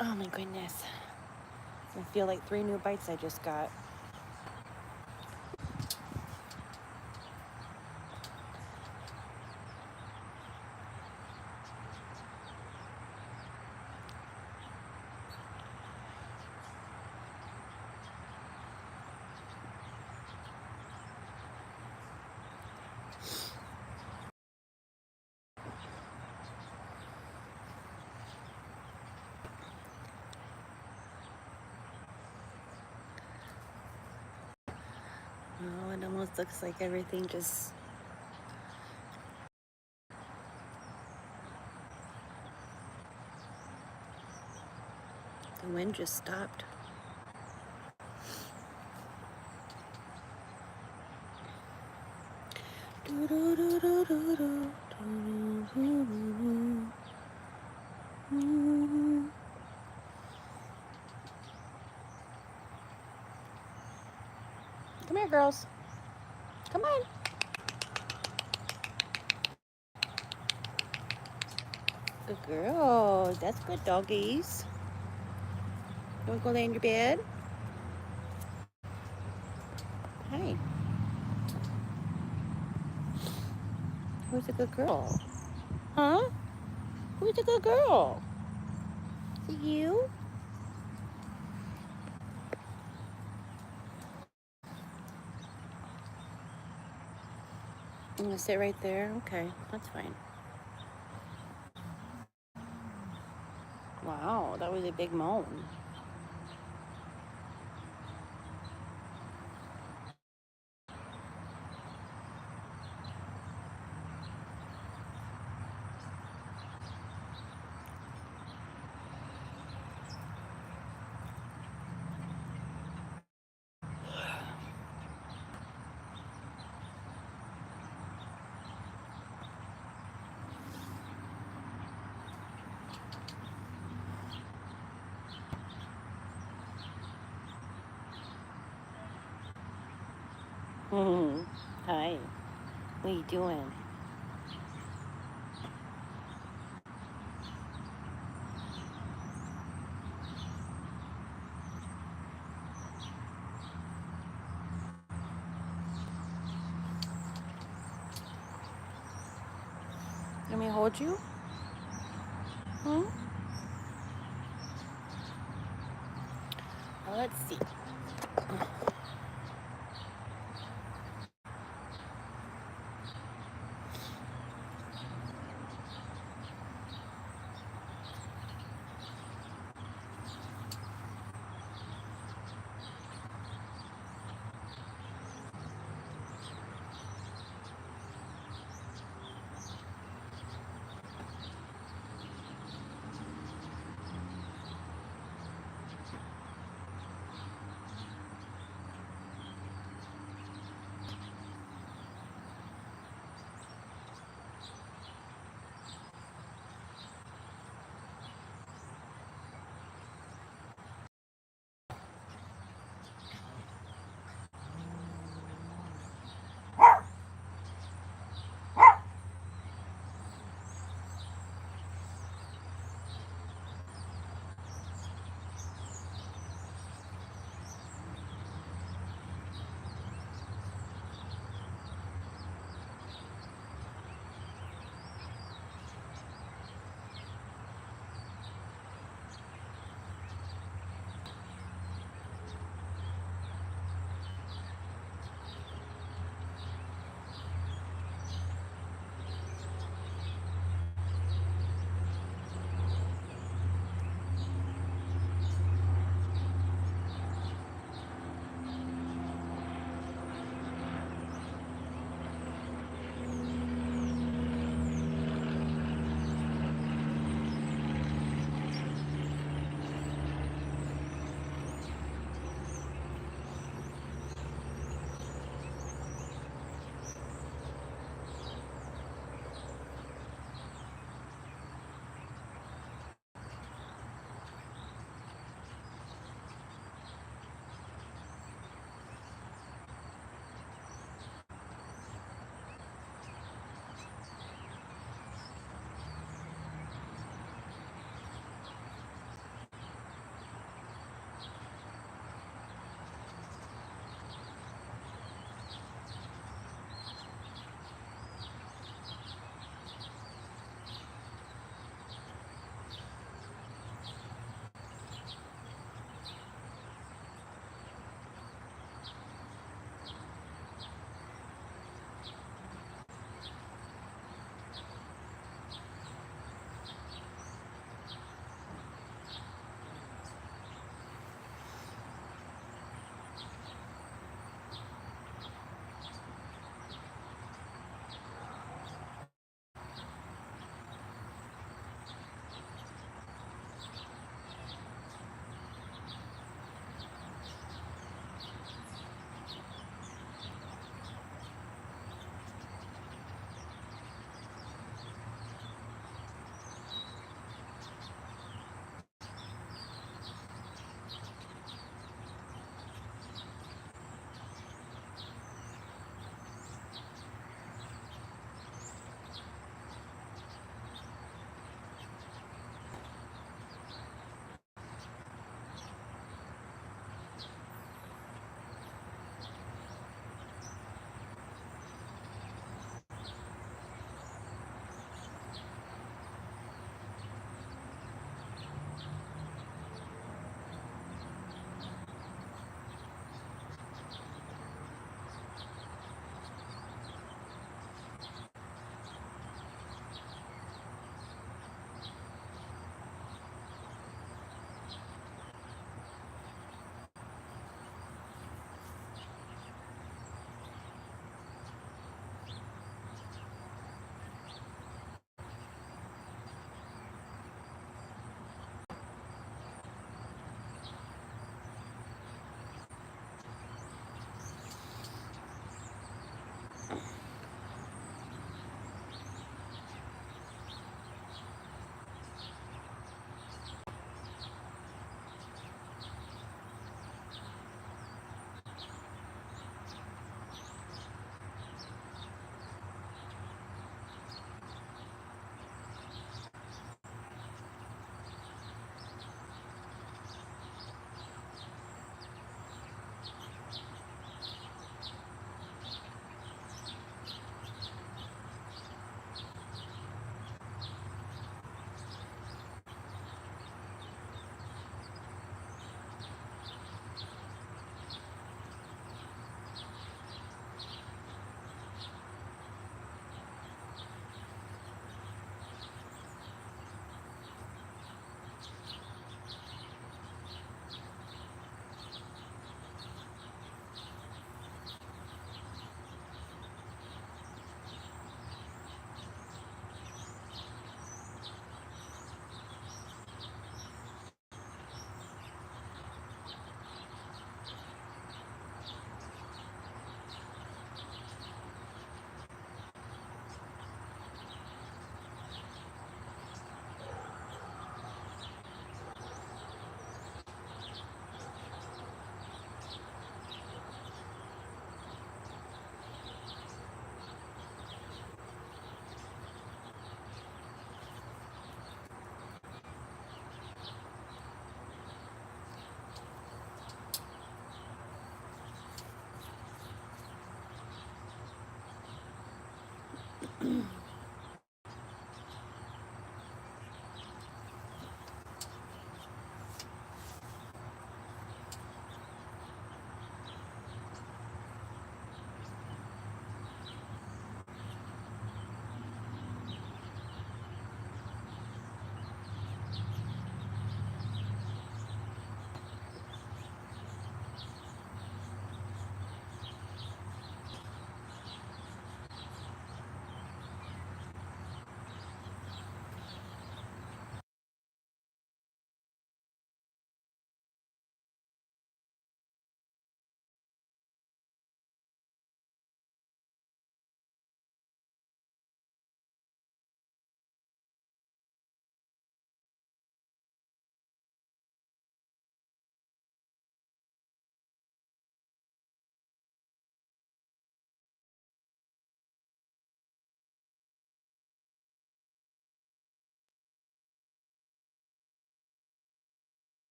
Oh my goodness. I feel like 3 new bites I just got. Oh, it almost looks like everything just... The wind just stopped. Come here, girls. Come on. Good girls. That's good doggies. You want to go lay in your bed? Hi. Who's a good girl? Huh? Who's a good girl? Is it you? I'm going to sit right there? Okay, that's fine. Wow, that was a big moan. Hi. What are you doing? Let me hold you? Hmm? Well, let's see.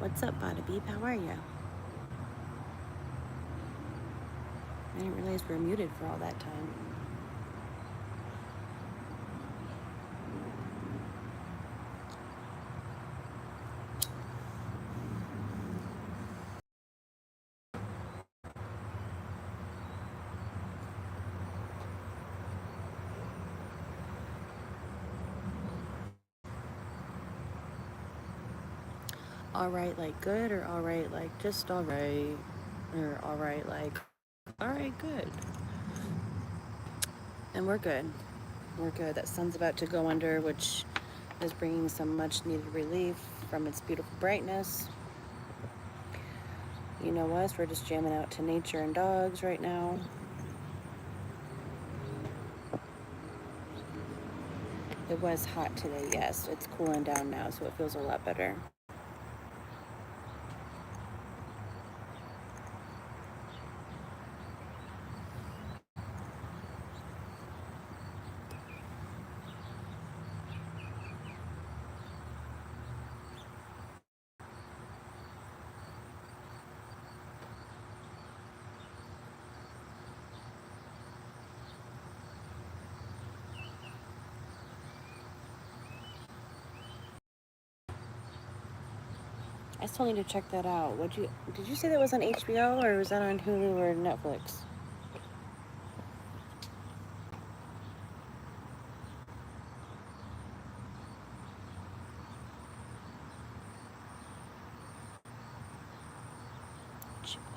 What's up, Bada Beep? How are you? I didn't realize we were muted for all that time. Alright, like good, or alright, like just alright, or alright, like alright, good. And we're good. We're good. That sun's about to go under, which is bringing some much needed relief from its beautiful brightness. You know us, we're just jamming out to nature and dogs right now. It was hot today, yes. It's cooling down now, so it feels a lot better. I still need to check that out. Did you say that was on HBO, or was that on Hulu or Netflix?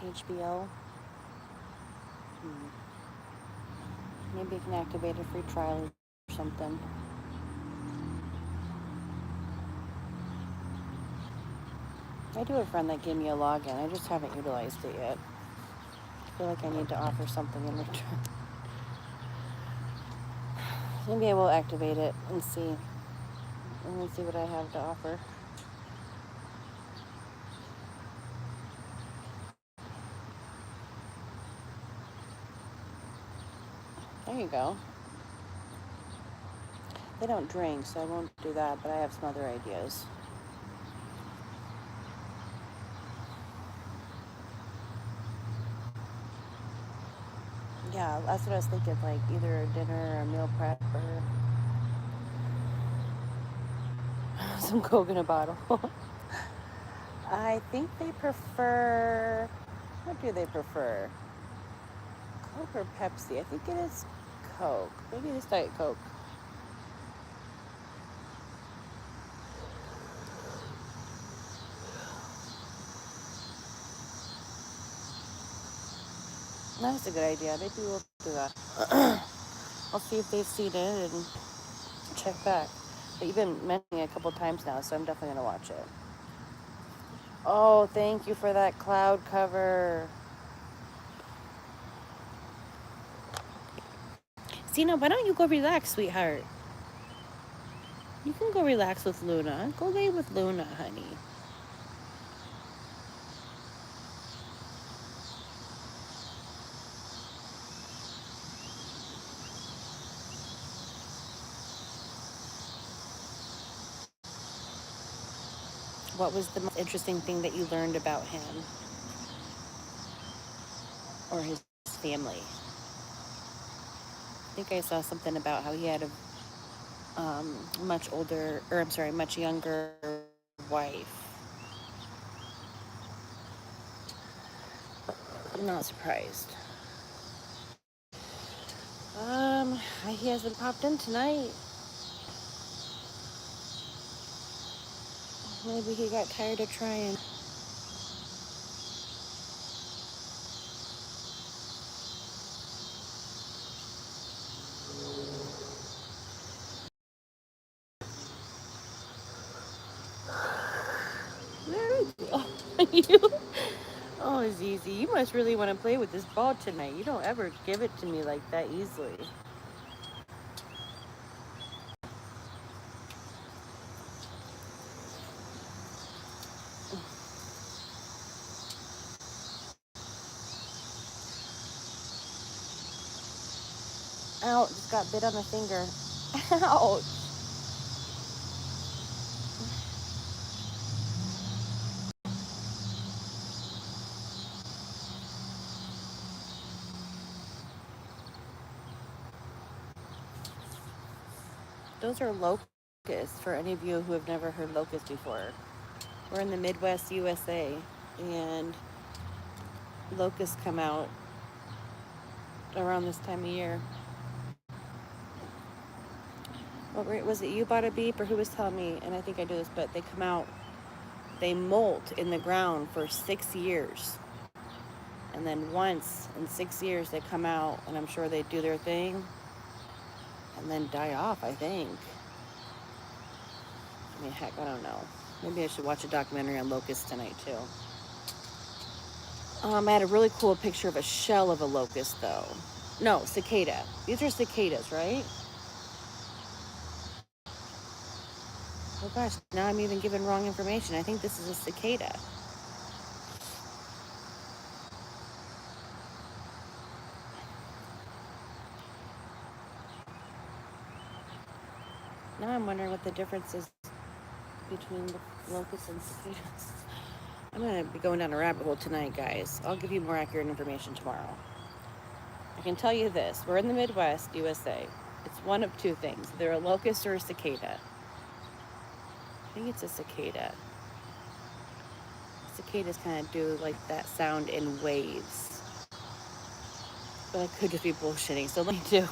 HBO? Maybe you can activate a free trial or something. I do have a friend that gave me a login. I just haven't utilized it yet. I feel like I need to offer something in return. Maybe I will activate it and see. Let me see what I have to offer. There you go. They don't drink, so I won't do that, but I have some other ideas. Yeah, that's what I was thinking, like either a dinner or a meal prep or some Coke in a bottle. I think they prefer, what do they prefer? Coke or Pepsi? I think it is Coke. Maybe it is Diet Coke. That's a good idea. Maybe we'll do that. I'll see if they've seen it and check back. But you've been mentioning it a couple times now, so I'm definitely going to watch it. Oh, thank you for that cloud cover. Sina, why don't you go relax, sweetheart? You can go relax with Luna. Go lay with Luna, honey. What was the most interesting thing that you learned about him or his family? I think I saw something about how he had a much younger wife. I'm not surprised. He hasn't popped in tonight. Maybe he got tired of trying. Where is he? Oh, you? Oh, Zizi, you must really want to play with this ball tonight. You don't ever give it to me like that easily. Ouch, just got bit on the finger. Ouch. Those are locusts, for any of you who have never heard locusts before. We're in the Midwest USA, and locusts come out around this time of year. What was it, you bought a beep, or who was telling me, and I think I do this, but they come out, they molt in the ground for 6 years. And then once in 6 years they come out, and I'm sure they do their thing, and then die off, I think. I mean, heck, I don't know. Maybe I should watch a documentary on locusts tonight, too. I had a really cool picture of a shell of a locust, though. No, cicada. These are cicadas, right? Oh gosh, now I'm even giving wrong information. I think this is a cicada. Now I'm wondering what the difference is between the locusts and cicadas. I'm going to be going down a rabbit hole tonight, guys. I'll give you more accurate information tomorrow. I can tell you this. We're in the Midwest, USA. It's one of two things. Either a locust or a cicada. I think it's a cicada. Cicadas kind of do like that sound in waves. But I could just be bullshitting, so let me do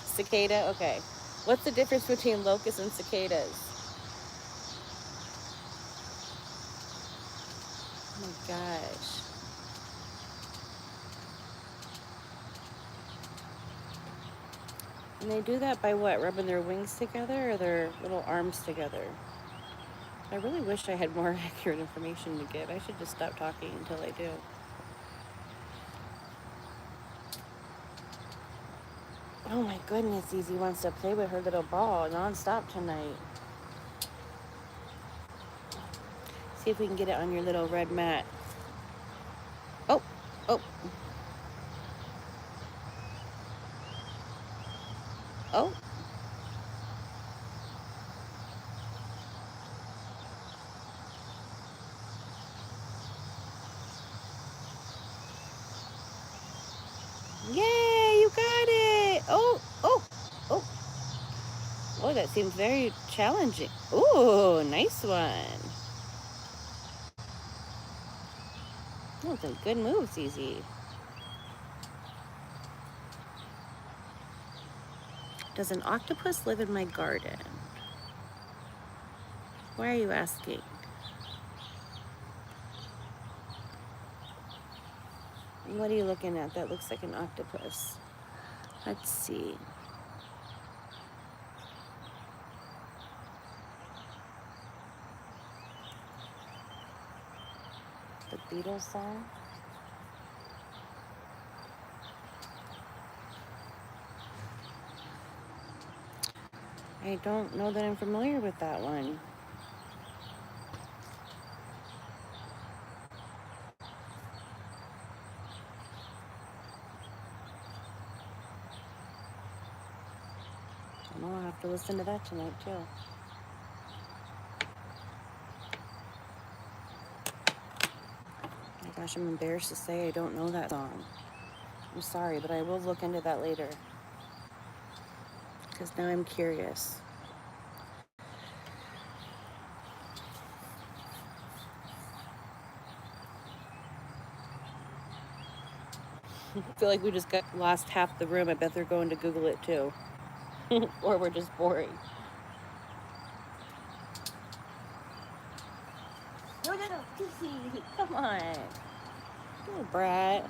cicada. Okay. What's the difference between locusts and cicadas? Oh my gosh. And they do that by what? Rubbing their wings together or their little arms together? I really wish I had more accurate information to give. I should just stop talking until I do. Oh my goodness, Easy wants to play with her little ball nonstop tonight. See if we can get it on your little red mat. Oh, oh. Oh. Yay, you got it. Oh, oh, oh. Oh, that seems very challenging. Ooh, nice one. Oh, some good moves, Easy. Does an octopus live in my garden? Why are you asking? What are you looking at? That looks like an octopus. Let's see. The Beatles song? I don't know that I'm familiar with that one. I'll have to listen to that tonight, too. Oh my gosh, I'm embarrassed to say I don't know that song. I'm sorry, but I will look into that later. Because now I'm curious. I feel like we just lost half the room. I bet they're going to Google it, too. Or we're just boring. No, come on. Little brat.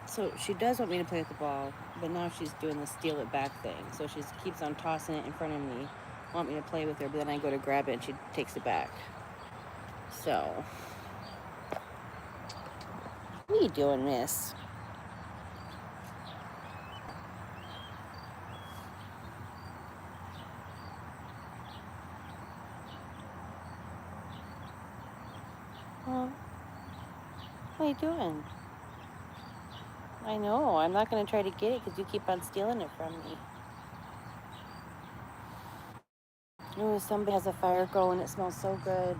So she does want me to play with the ball, but now she's doing the steal it back thing. So she keeps on tossing it in front of me, want me to play with her, but then I go to grab it and she takes it back. So, what are you doing, miss? Well, what are you doing? I know. I'm not going to try to get it because you keep on stealing it from me. Ooh, somebody has a fire going. It smells so good.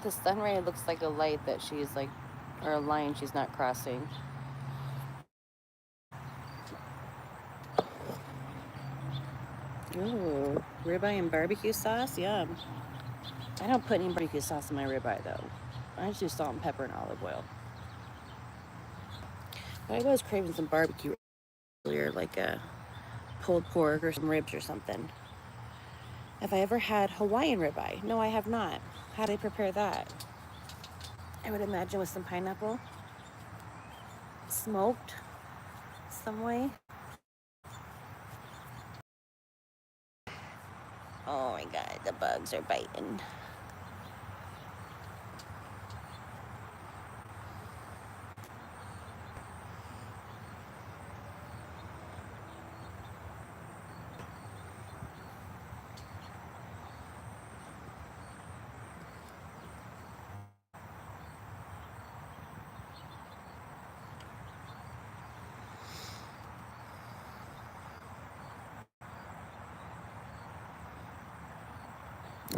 The sun ray looks like a light that she's like, or a line she's not crossing. Ooh, ribeye and barbecue sauce? Yum. I don't put any barbecue sauce in my ribeye though. I just do salt and pepper and olive oil. But I was craving some barbecue earlier, like a pulled pork or some ribs or something. Have I ever had Hawaiian ribeye? No, I have not. How do I prepare that? I would imagine with some pineapple, smoked some way. Oh my god, the bugs are biting.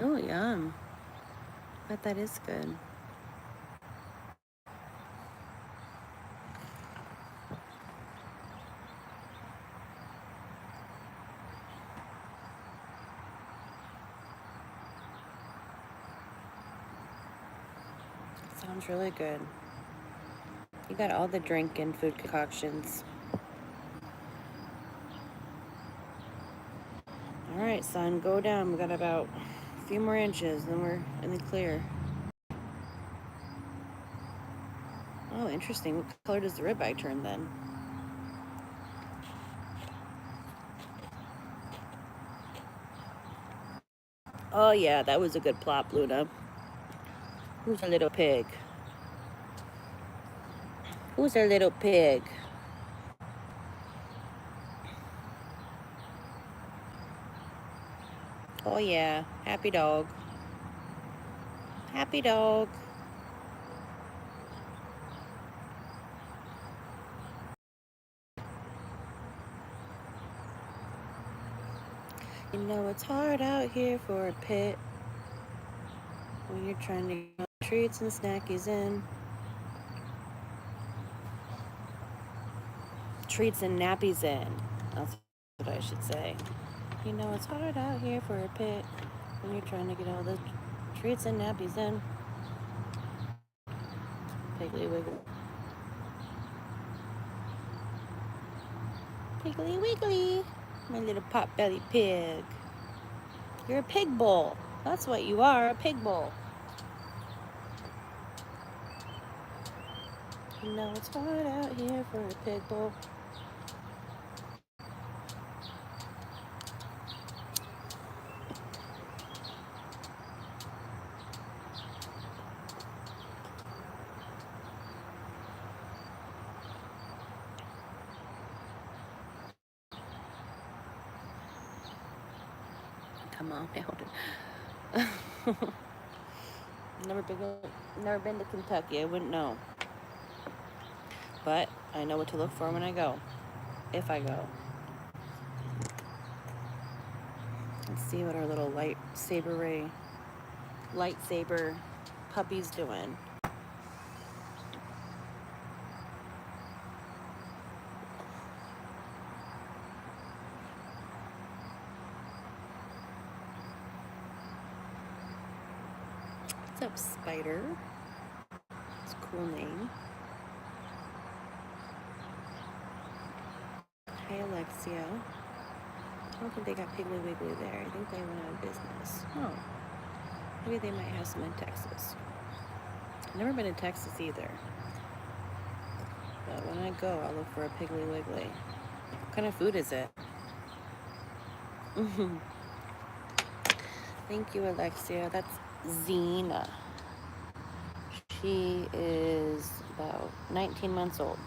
Oh, yum. Bet that is good. Sounds really good. You got all the drink and food concoctions. All right, son, go down. We got about a few more inches, then we're in the clear. Oh, interesting. What color does the ribeye turn then? Oh, yeah, that was a good plop, Luna. Who's a little pig? Who's a little pig? Oh, yeah, happy dog. Happy dog. You know it's hard out here for a pet when you're trying to get treats and snackies in. Treats and nappies in. That's what I should say. You know it's hard out here for a pet when you're trying to get all the treats and nappies in. Piggly wiggly. Piggly wiggly. My little pot belly pig. You're a pig bowl. That's what you are, a pig bowl. You know it's hard out here for a pig bowl. Come on out. Never been to Kentucky. I wouldn't know. But I know what to look for when I go. If I go. Let's see what our little lightsaber puppy's doing. What's up, Spider? It's a cool name. Hey, Alexia. I don't think they got Piggly Wiggly there. I think they went out of business. Oh, maybe they might have some in Texas. I've never been to Texas either. But when I go, I'll look for a Piggly Wiggly. What kind of food is it? Thank you, Alexia. That's Xena. She is about 19 months old.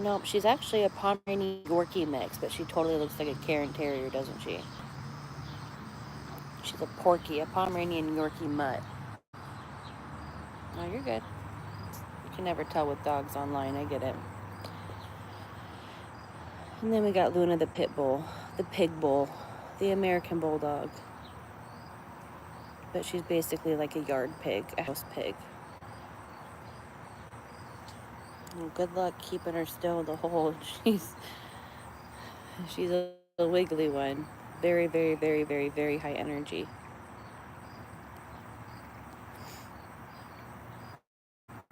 Nope, she's actually a Pomeranian Yorkie mix, but she totally looks like a Cairn Terrier, doesn't she? She's a Porky, a Pomeranian Yorkie mutt. No, you're good. You can never tell with dogs online, I get it. And then we got Luna the Pit Bull, the Pig Bull, the American Bulldog. But she's basically like a yard pig, a house pig. Well, good luck keeping her still in the hole. She's a wiggly one. Very, very, very, very, very high energy.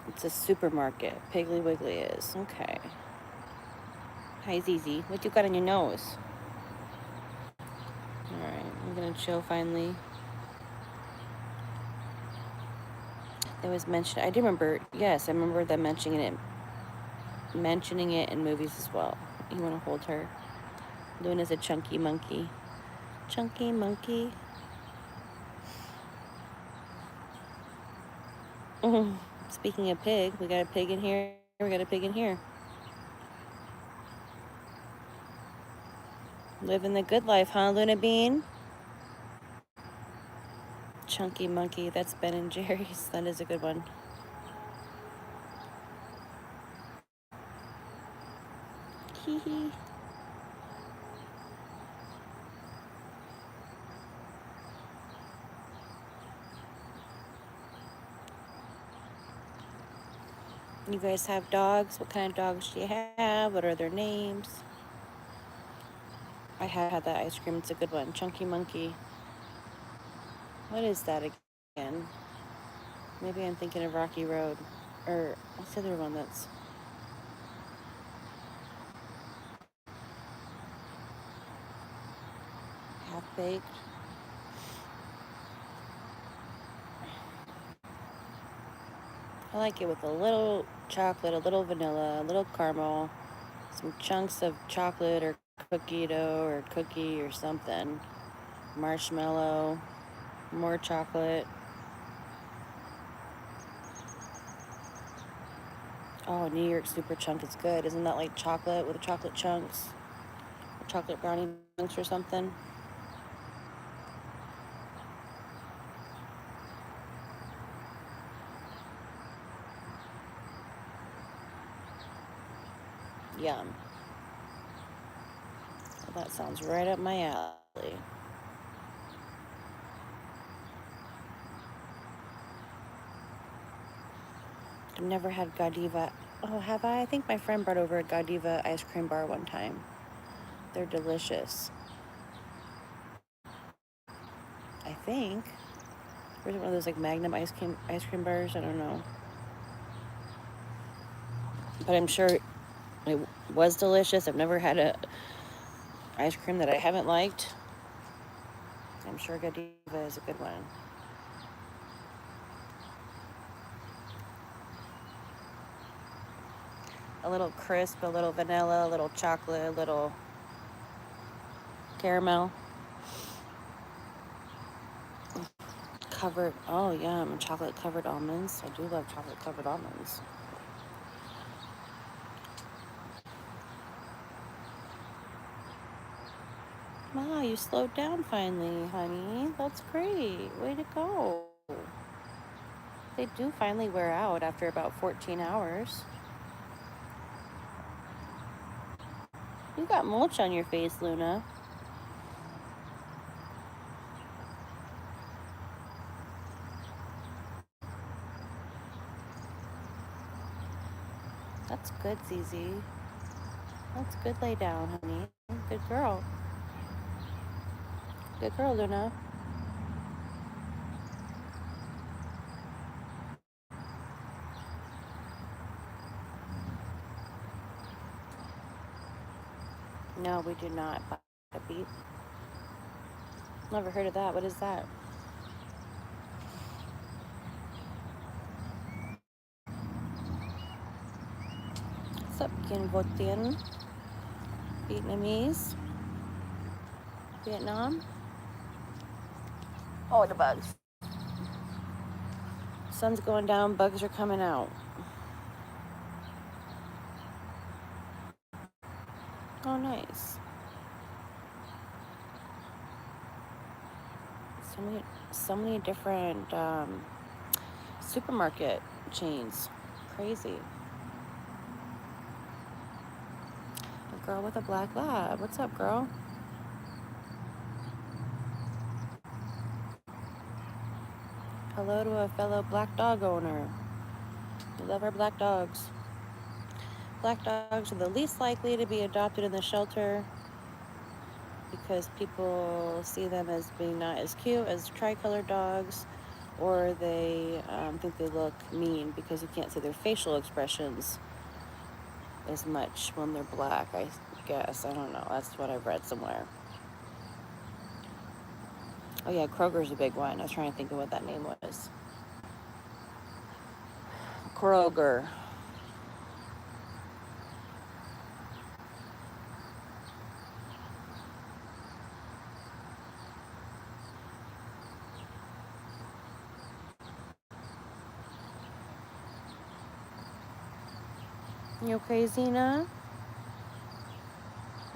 It's a supermarket. Piggly Wiggly is. Okay. Hi, Zizi. What you got on your nose? Alright, I'm gonna chill finally. It was mentioned. I do remember. Yes, I remember them mentioning it in movies as well. You want to hold her. Luna's a chunky monkey. Chunky monkey. Speaking of pig, we got a pig in here. We got a pig in here. Living the good life, huh, Luna Bean? Chunky monkey. That's Ben and Jerry's. That is a good one. Hee hee. You guys have dogs? What kind of dogs do you have? What are their names? I have had that ice cream. It's a good one. Chunky monkey. What is that again? Maybe I'm thinking of Rocky Road. Or what's the other one that's... half-baked? I like it with a little chocolate, a little vanilla, a little caramel, some chunks of chocolate or cookie dough or cookie or something. Marshmallow, more chocolate. Oh, New York Super Chunk is good. Isn't that like chocolate with chocolate chunks? Or chocolate brownie chunks or something? Yum. Well, that sounds right up my alley. I've never had Godiva. Oh, have I? I think my friend brought over a Godiva ice cream bar one time. They're delicious. I think. Or is it one of those like Magnum ice cream bars? I don't know. But I'm sure it was delicious. I've never had a ice cream that I haven't liked. I'm sure Godiva is a good one. A little crisp, a little vanilla, a little chocolate, a little caramel. Covered, oh yum, chocolate covered almonds. I do love chocolate covered almonds. Wow, you slowed down finally, honey. That's great. Way to go. They do finally wear out after about 14 hours. You got mulch on your face, Luna. That's good, Zizi. That's good lay down, honey. Good girl. Good girl, Luna. No, we do not. A beep. Never heard of that. What is that? What's up, Cambodian? Vietnamese? Vietnam? Oh, the bugs. Sun's going down, bugs are coming out. Oh, nice. So many different supermarket chains. Crazy. A girl with a black lab. What's up, girl? Hello to a fellow black dog owner. We love our black dogs. Black dogs are the least likely to be adopted in the shelter because people see them as being not as cute as tricolored dogs, or they think they look mean because you can't see their facial expressions as much when they're black, I guess. I don't know. That's what I've read somewhere. Oh yeah, Kroger's a big one. I was trying to think of what that name was. Kroger. You okay, Zena?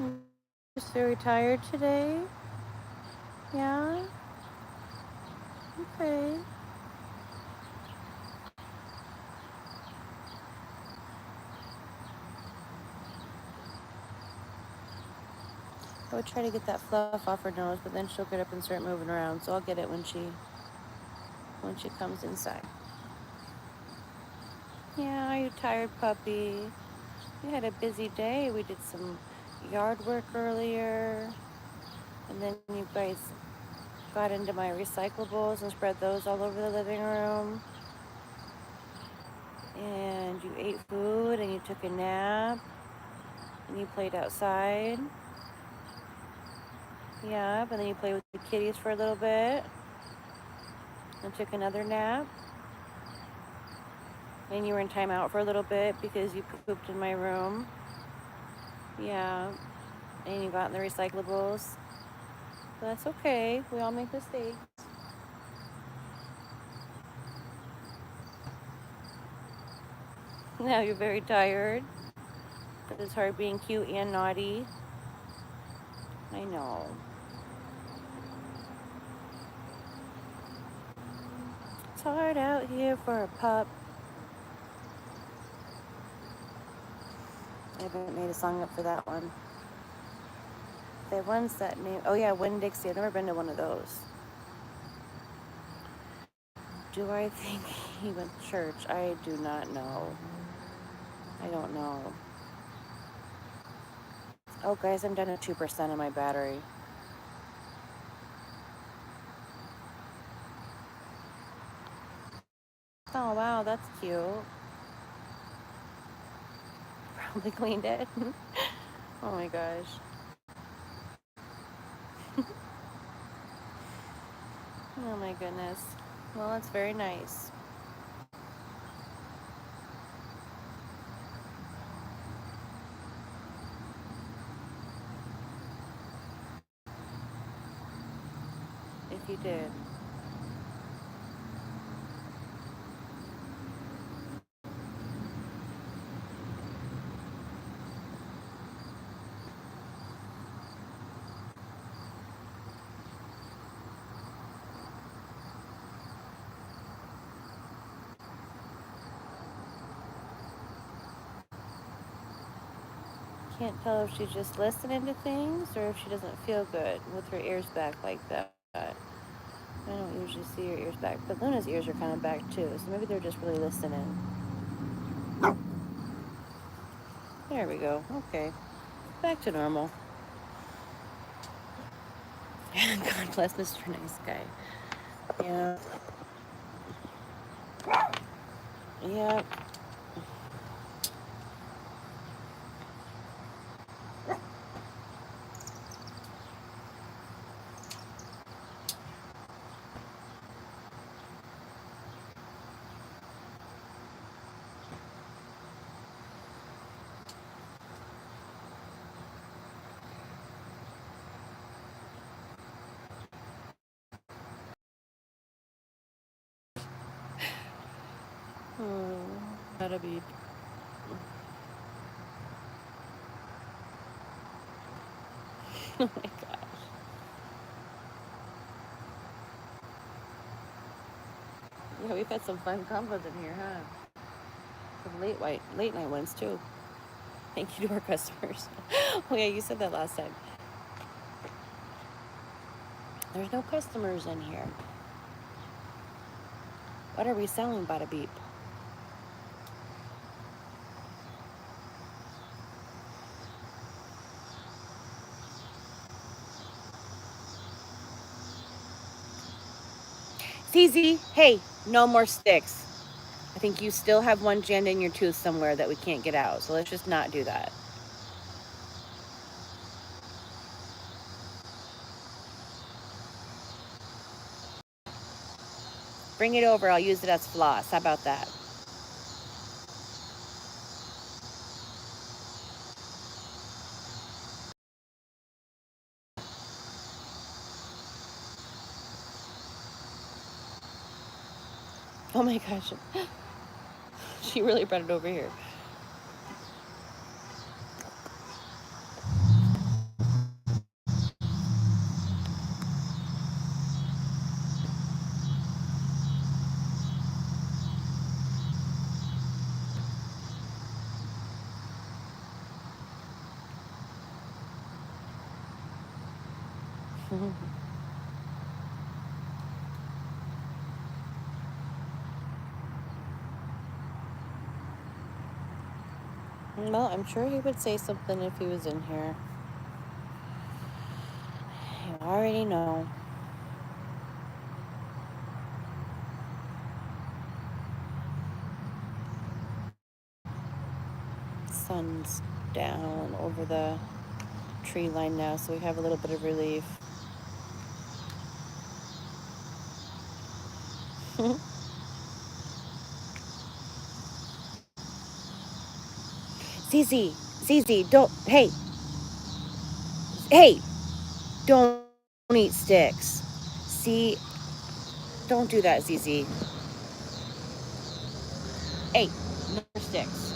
You're just very tired today? Yeah? Okay. I would try to get that fluff off her nose, but then she'll get up and start moving around, so I'll get it when she comes inside. Yeah, you tired, puppy? We had a busy day. We did some yard work earlier, and then you guys got into my recyclables and spread those all over the living room. And you ate food, and you took a nap, and you played outside. Yeah, and then you played with the kitties for a little bit, and took another nap. And you were in timeout for a little bit because you pooped in my room. Yeah, and you got in the recyclables. But that's okay. We all make mistakes. Now you're very tired. It's hard being cute and naughty. I know. It's hard out here for a pup. I haven't made a song up for that one. There one's that name. Oh yeah, Winn-Dixie. I've never been to one of those. Do I think he went to church? I do not know. I don't know. Oh guys, I'm down to 2% of my battery. Oh wow, that's cute. Probably cleaned it. Oh my gosh. Oh my goodness. Well, that's very nice. If you did. Can't tell if she's just listening to things or if she doesn't feel good with her ears back like that. I don't usually see her ears back, but Luna's ears are kind of back too, so maybe they're just really listening. There we go. Okay. Back to normal. God bless Mr. Nice Guy. Yeah. Yep. Oh, gotta be. Oh my gosh. Yeah, we've had some fun combos in here, huh? Some late night ones too. Thank you to our customers. Oh yeah, you said that last time. There's no customers in here. What are we selling, Bada Beep? CZ, hey, no more sticks. I think you still have one jammed in your tooth somewhere that we can't get out. So let's just not do that. Bring it over. I'll use it as floss. How about that? Oh my gosh. She really brought it over here. Well, I'm sure he would say something if he was in here. You already know. Sun's down over the tree line now, so we have a little bit of relief. ZZ, ZZ, don't, hey, don't eat sticks. See, don't do that, ZZ. Hey, no more sticks.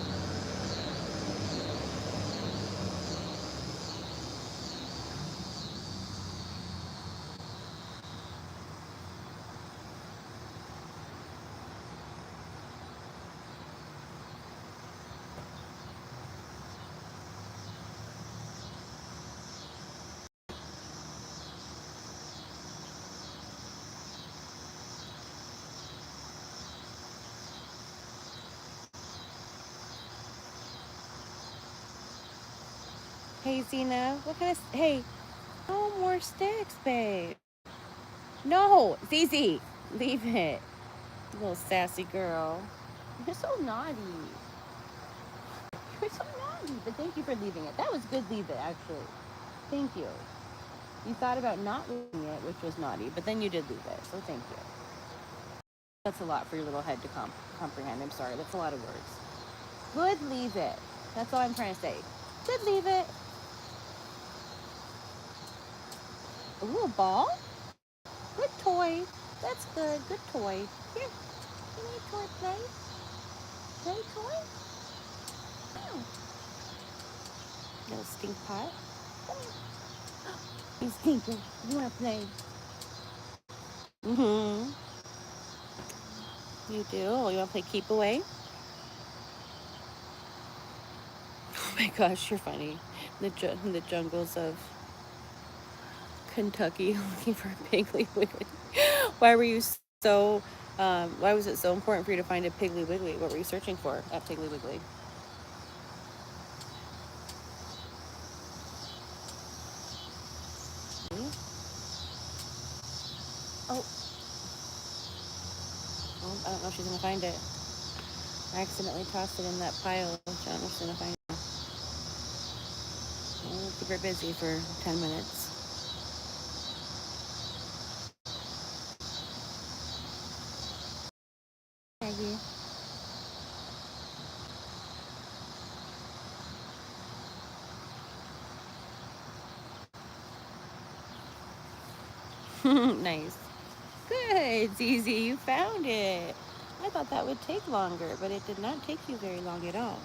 Hey, Zena, what kind of, hey, no more sticks, babe. No, ZZ, leave it. Little sassy girl. You're so naughty. You're so naughty, but thank you for leaving it. That was good, leave it, actually. Thank you. You thought about not leaving it, which was naughty, but then you did leave it, so thank you. That's a lot for your little head to comprehend. I'm sorry, that's a lot of words. Good, leave it. That's all I'm trying to say. Good, leave it. Ooh, a ball? Good toy. That's good. Good toy. Here, you need toy play. Play toy? Oh. Little stink pot. Come here. You stinker. You want to play? Mm-hmm. You do? You want to play keep away? Oh my gosh, you're funny. In the jungles of Kentucky looking for a Piggly Wiggly. Why were you so, why was it so important for you to find a Piggly Wiggly? What were you searching for at Piggly Wiggly? Oh, well, I don't know if she's going to find it. I accidentally tossed it in that pile. I don't know if she's going to find it. We'll keep her busy for 10 minutes. Maggie. Nice. Good, Zizi, you found it. I thought that would take longer, but it did not take you very long at all.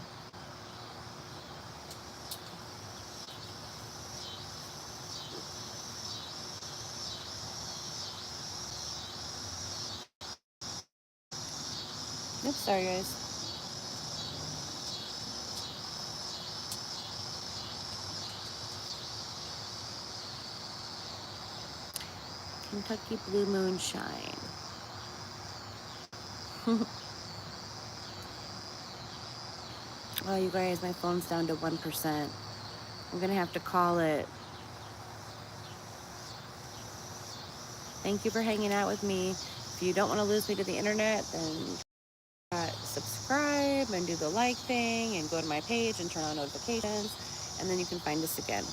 Oops, sorry guys. Kentucky Blue Moonshine. Oh, you guys, my phone's down to 1%. I'm gonna have to call it. Thank you for hanging out with me. If you don't want to lose me to the internet, then subscribe and do the like thing and go to my page and turn on notifications, and then you can find us again.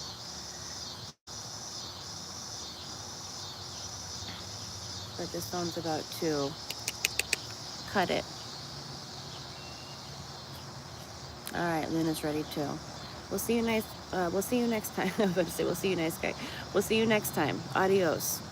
But this phone's about to cut it. All right, Luna's ready too. We'll see you next time. I was about to say we'll see you next guy. We'll see you next time. Adios.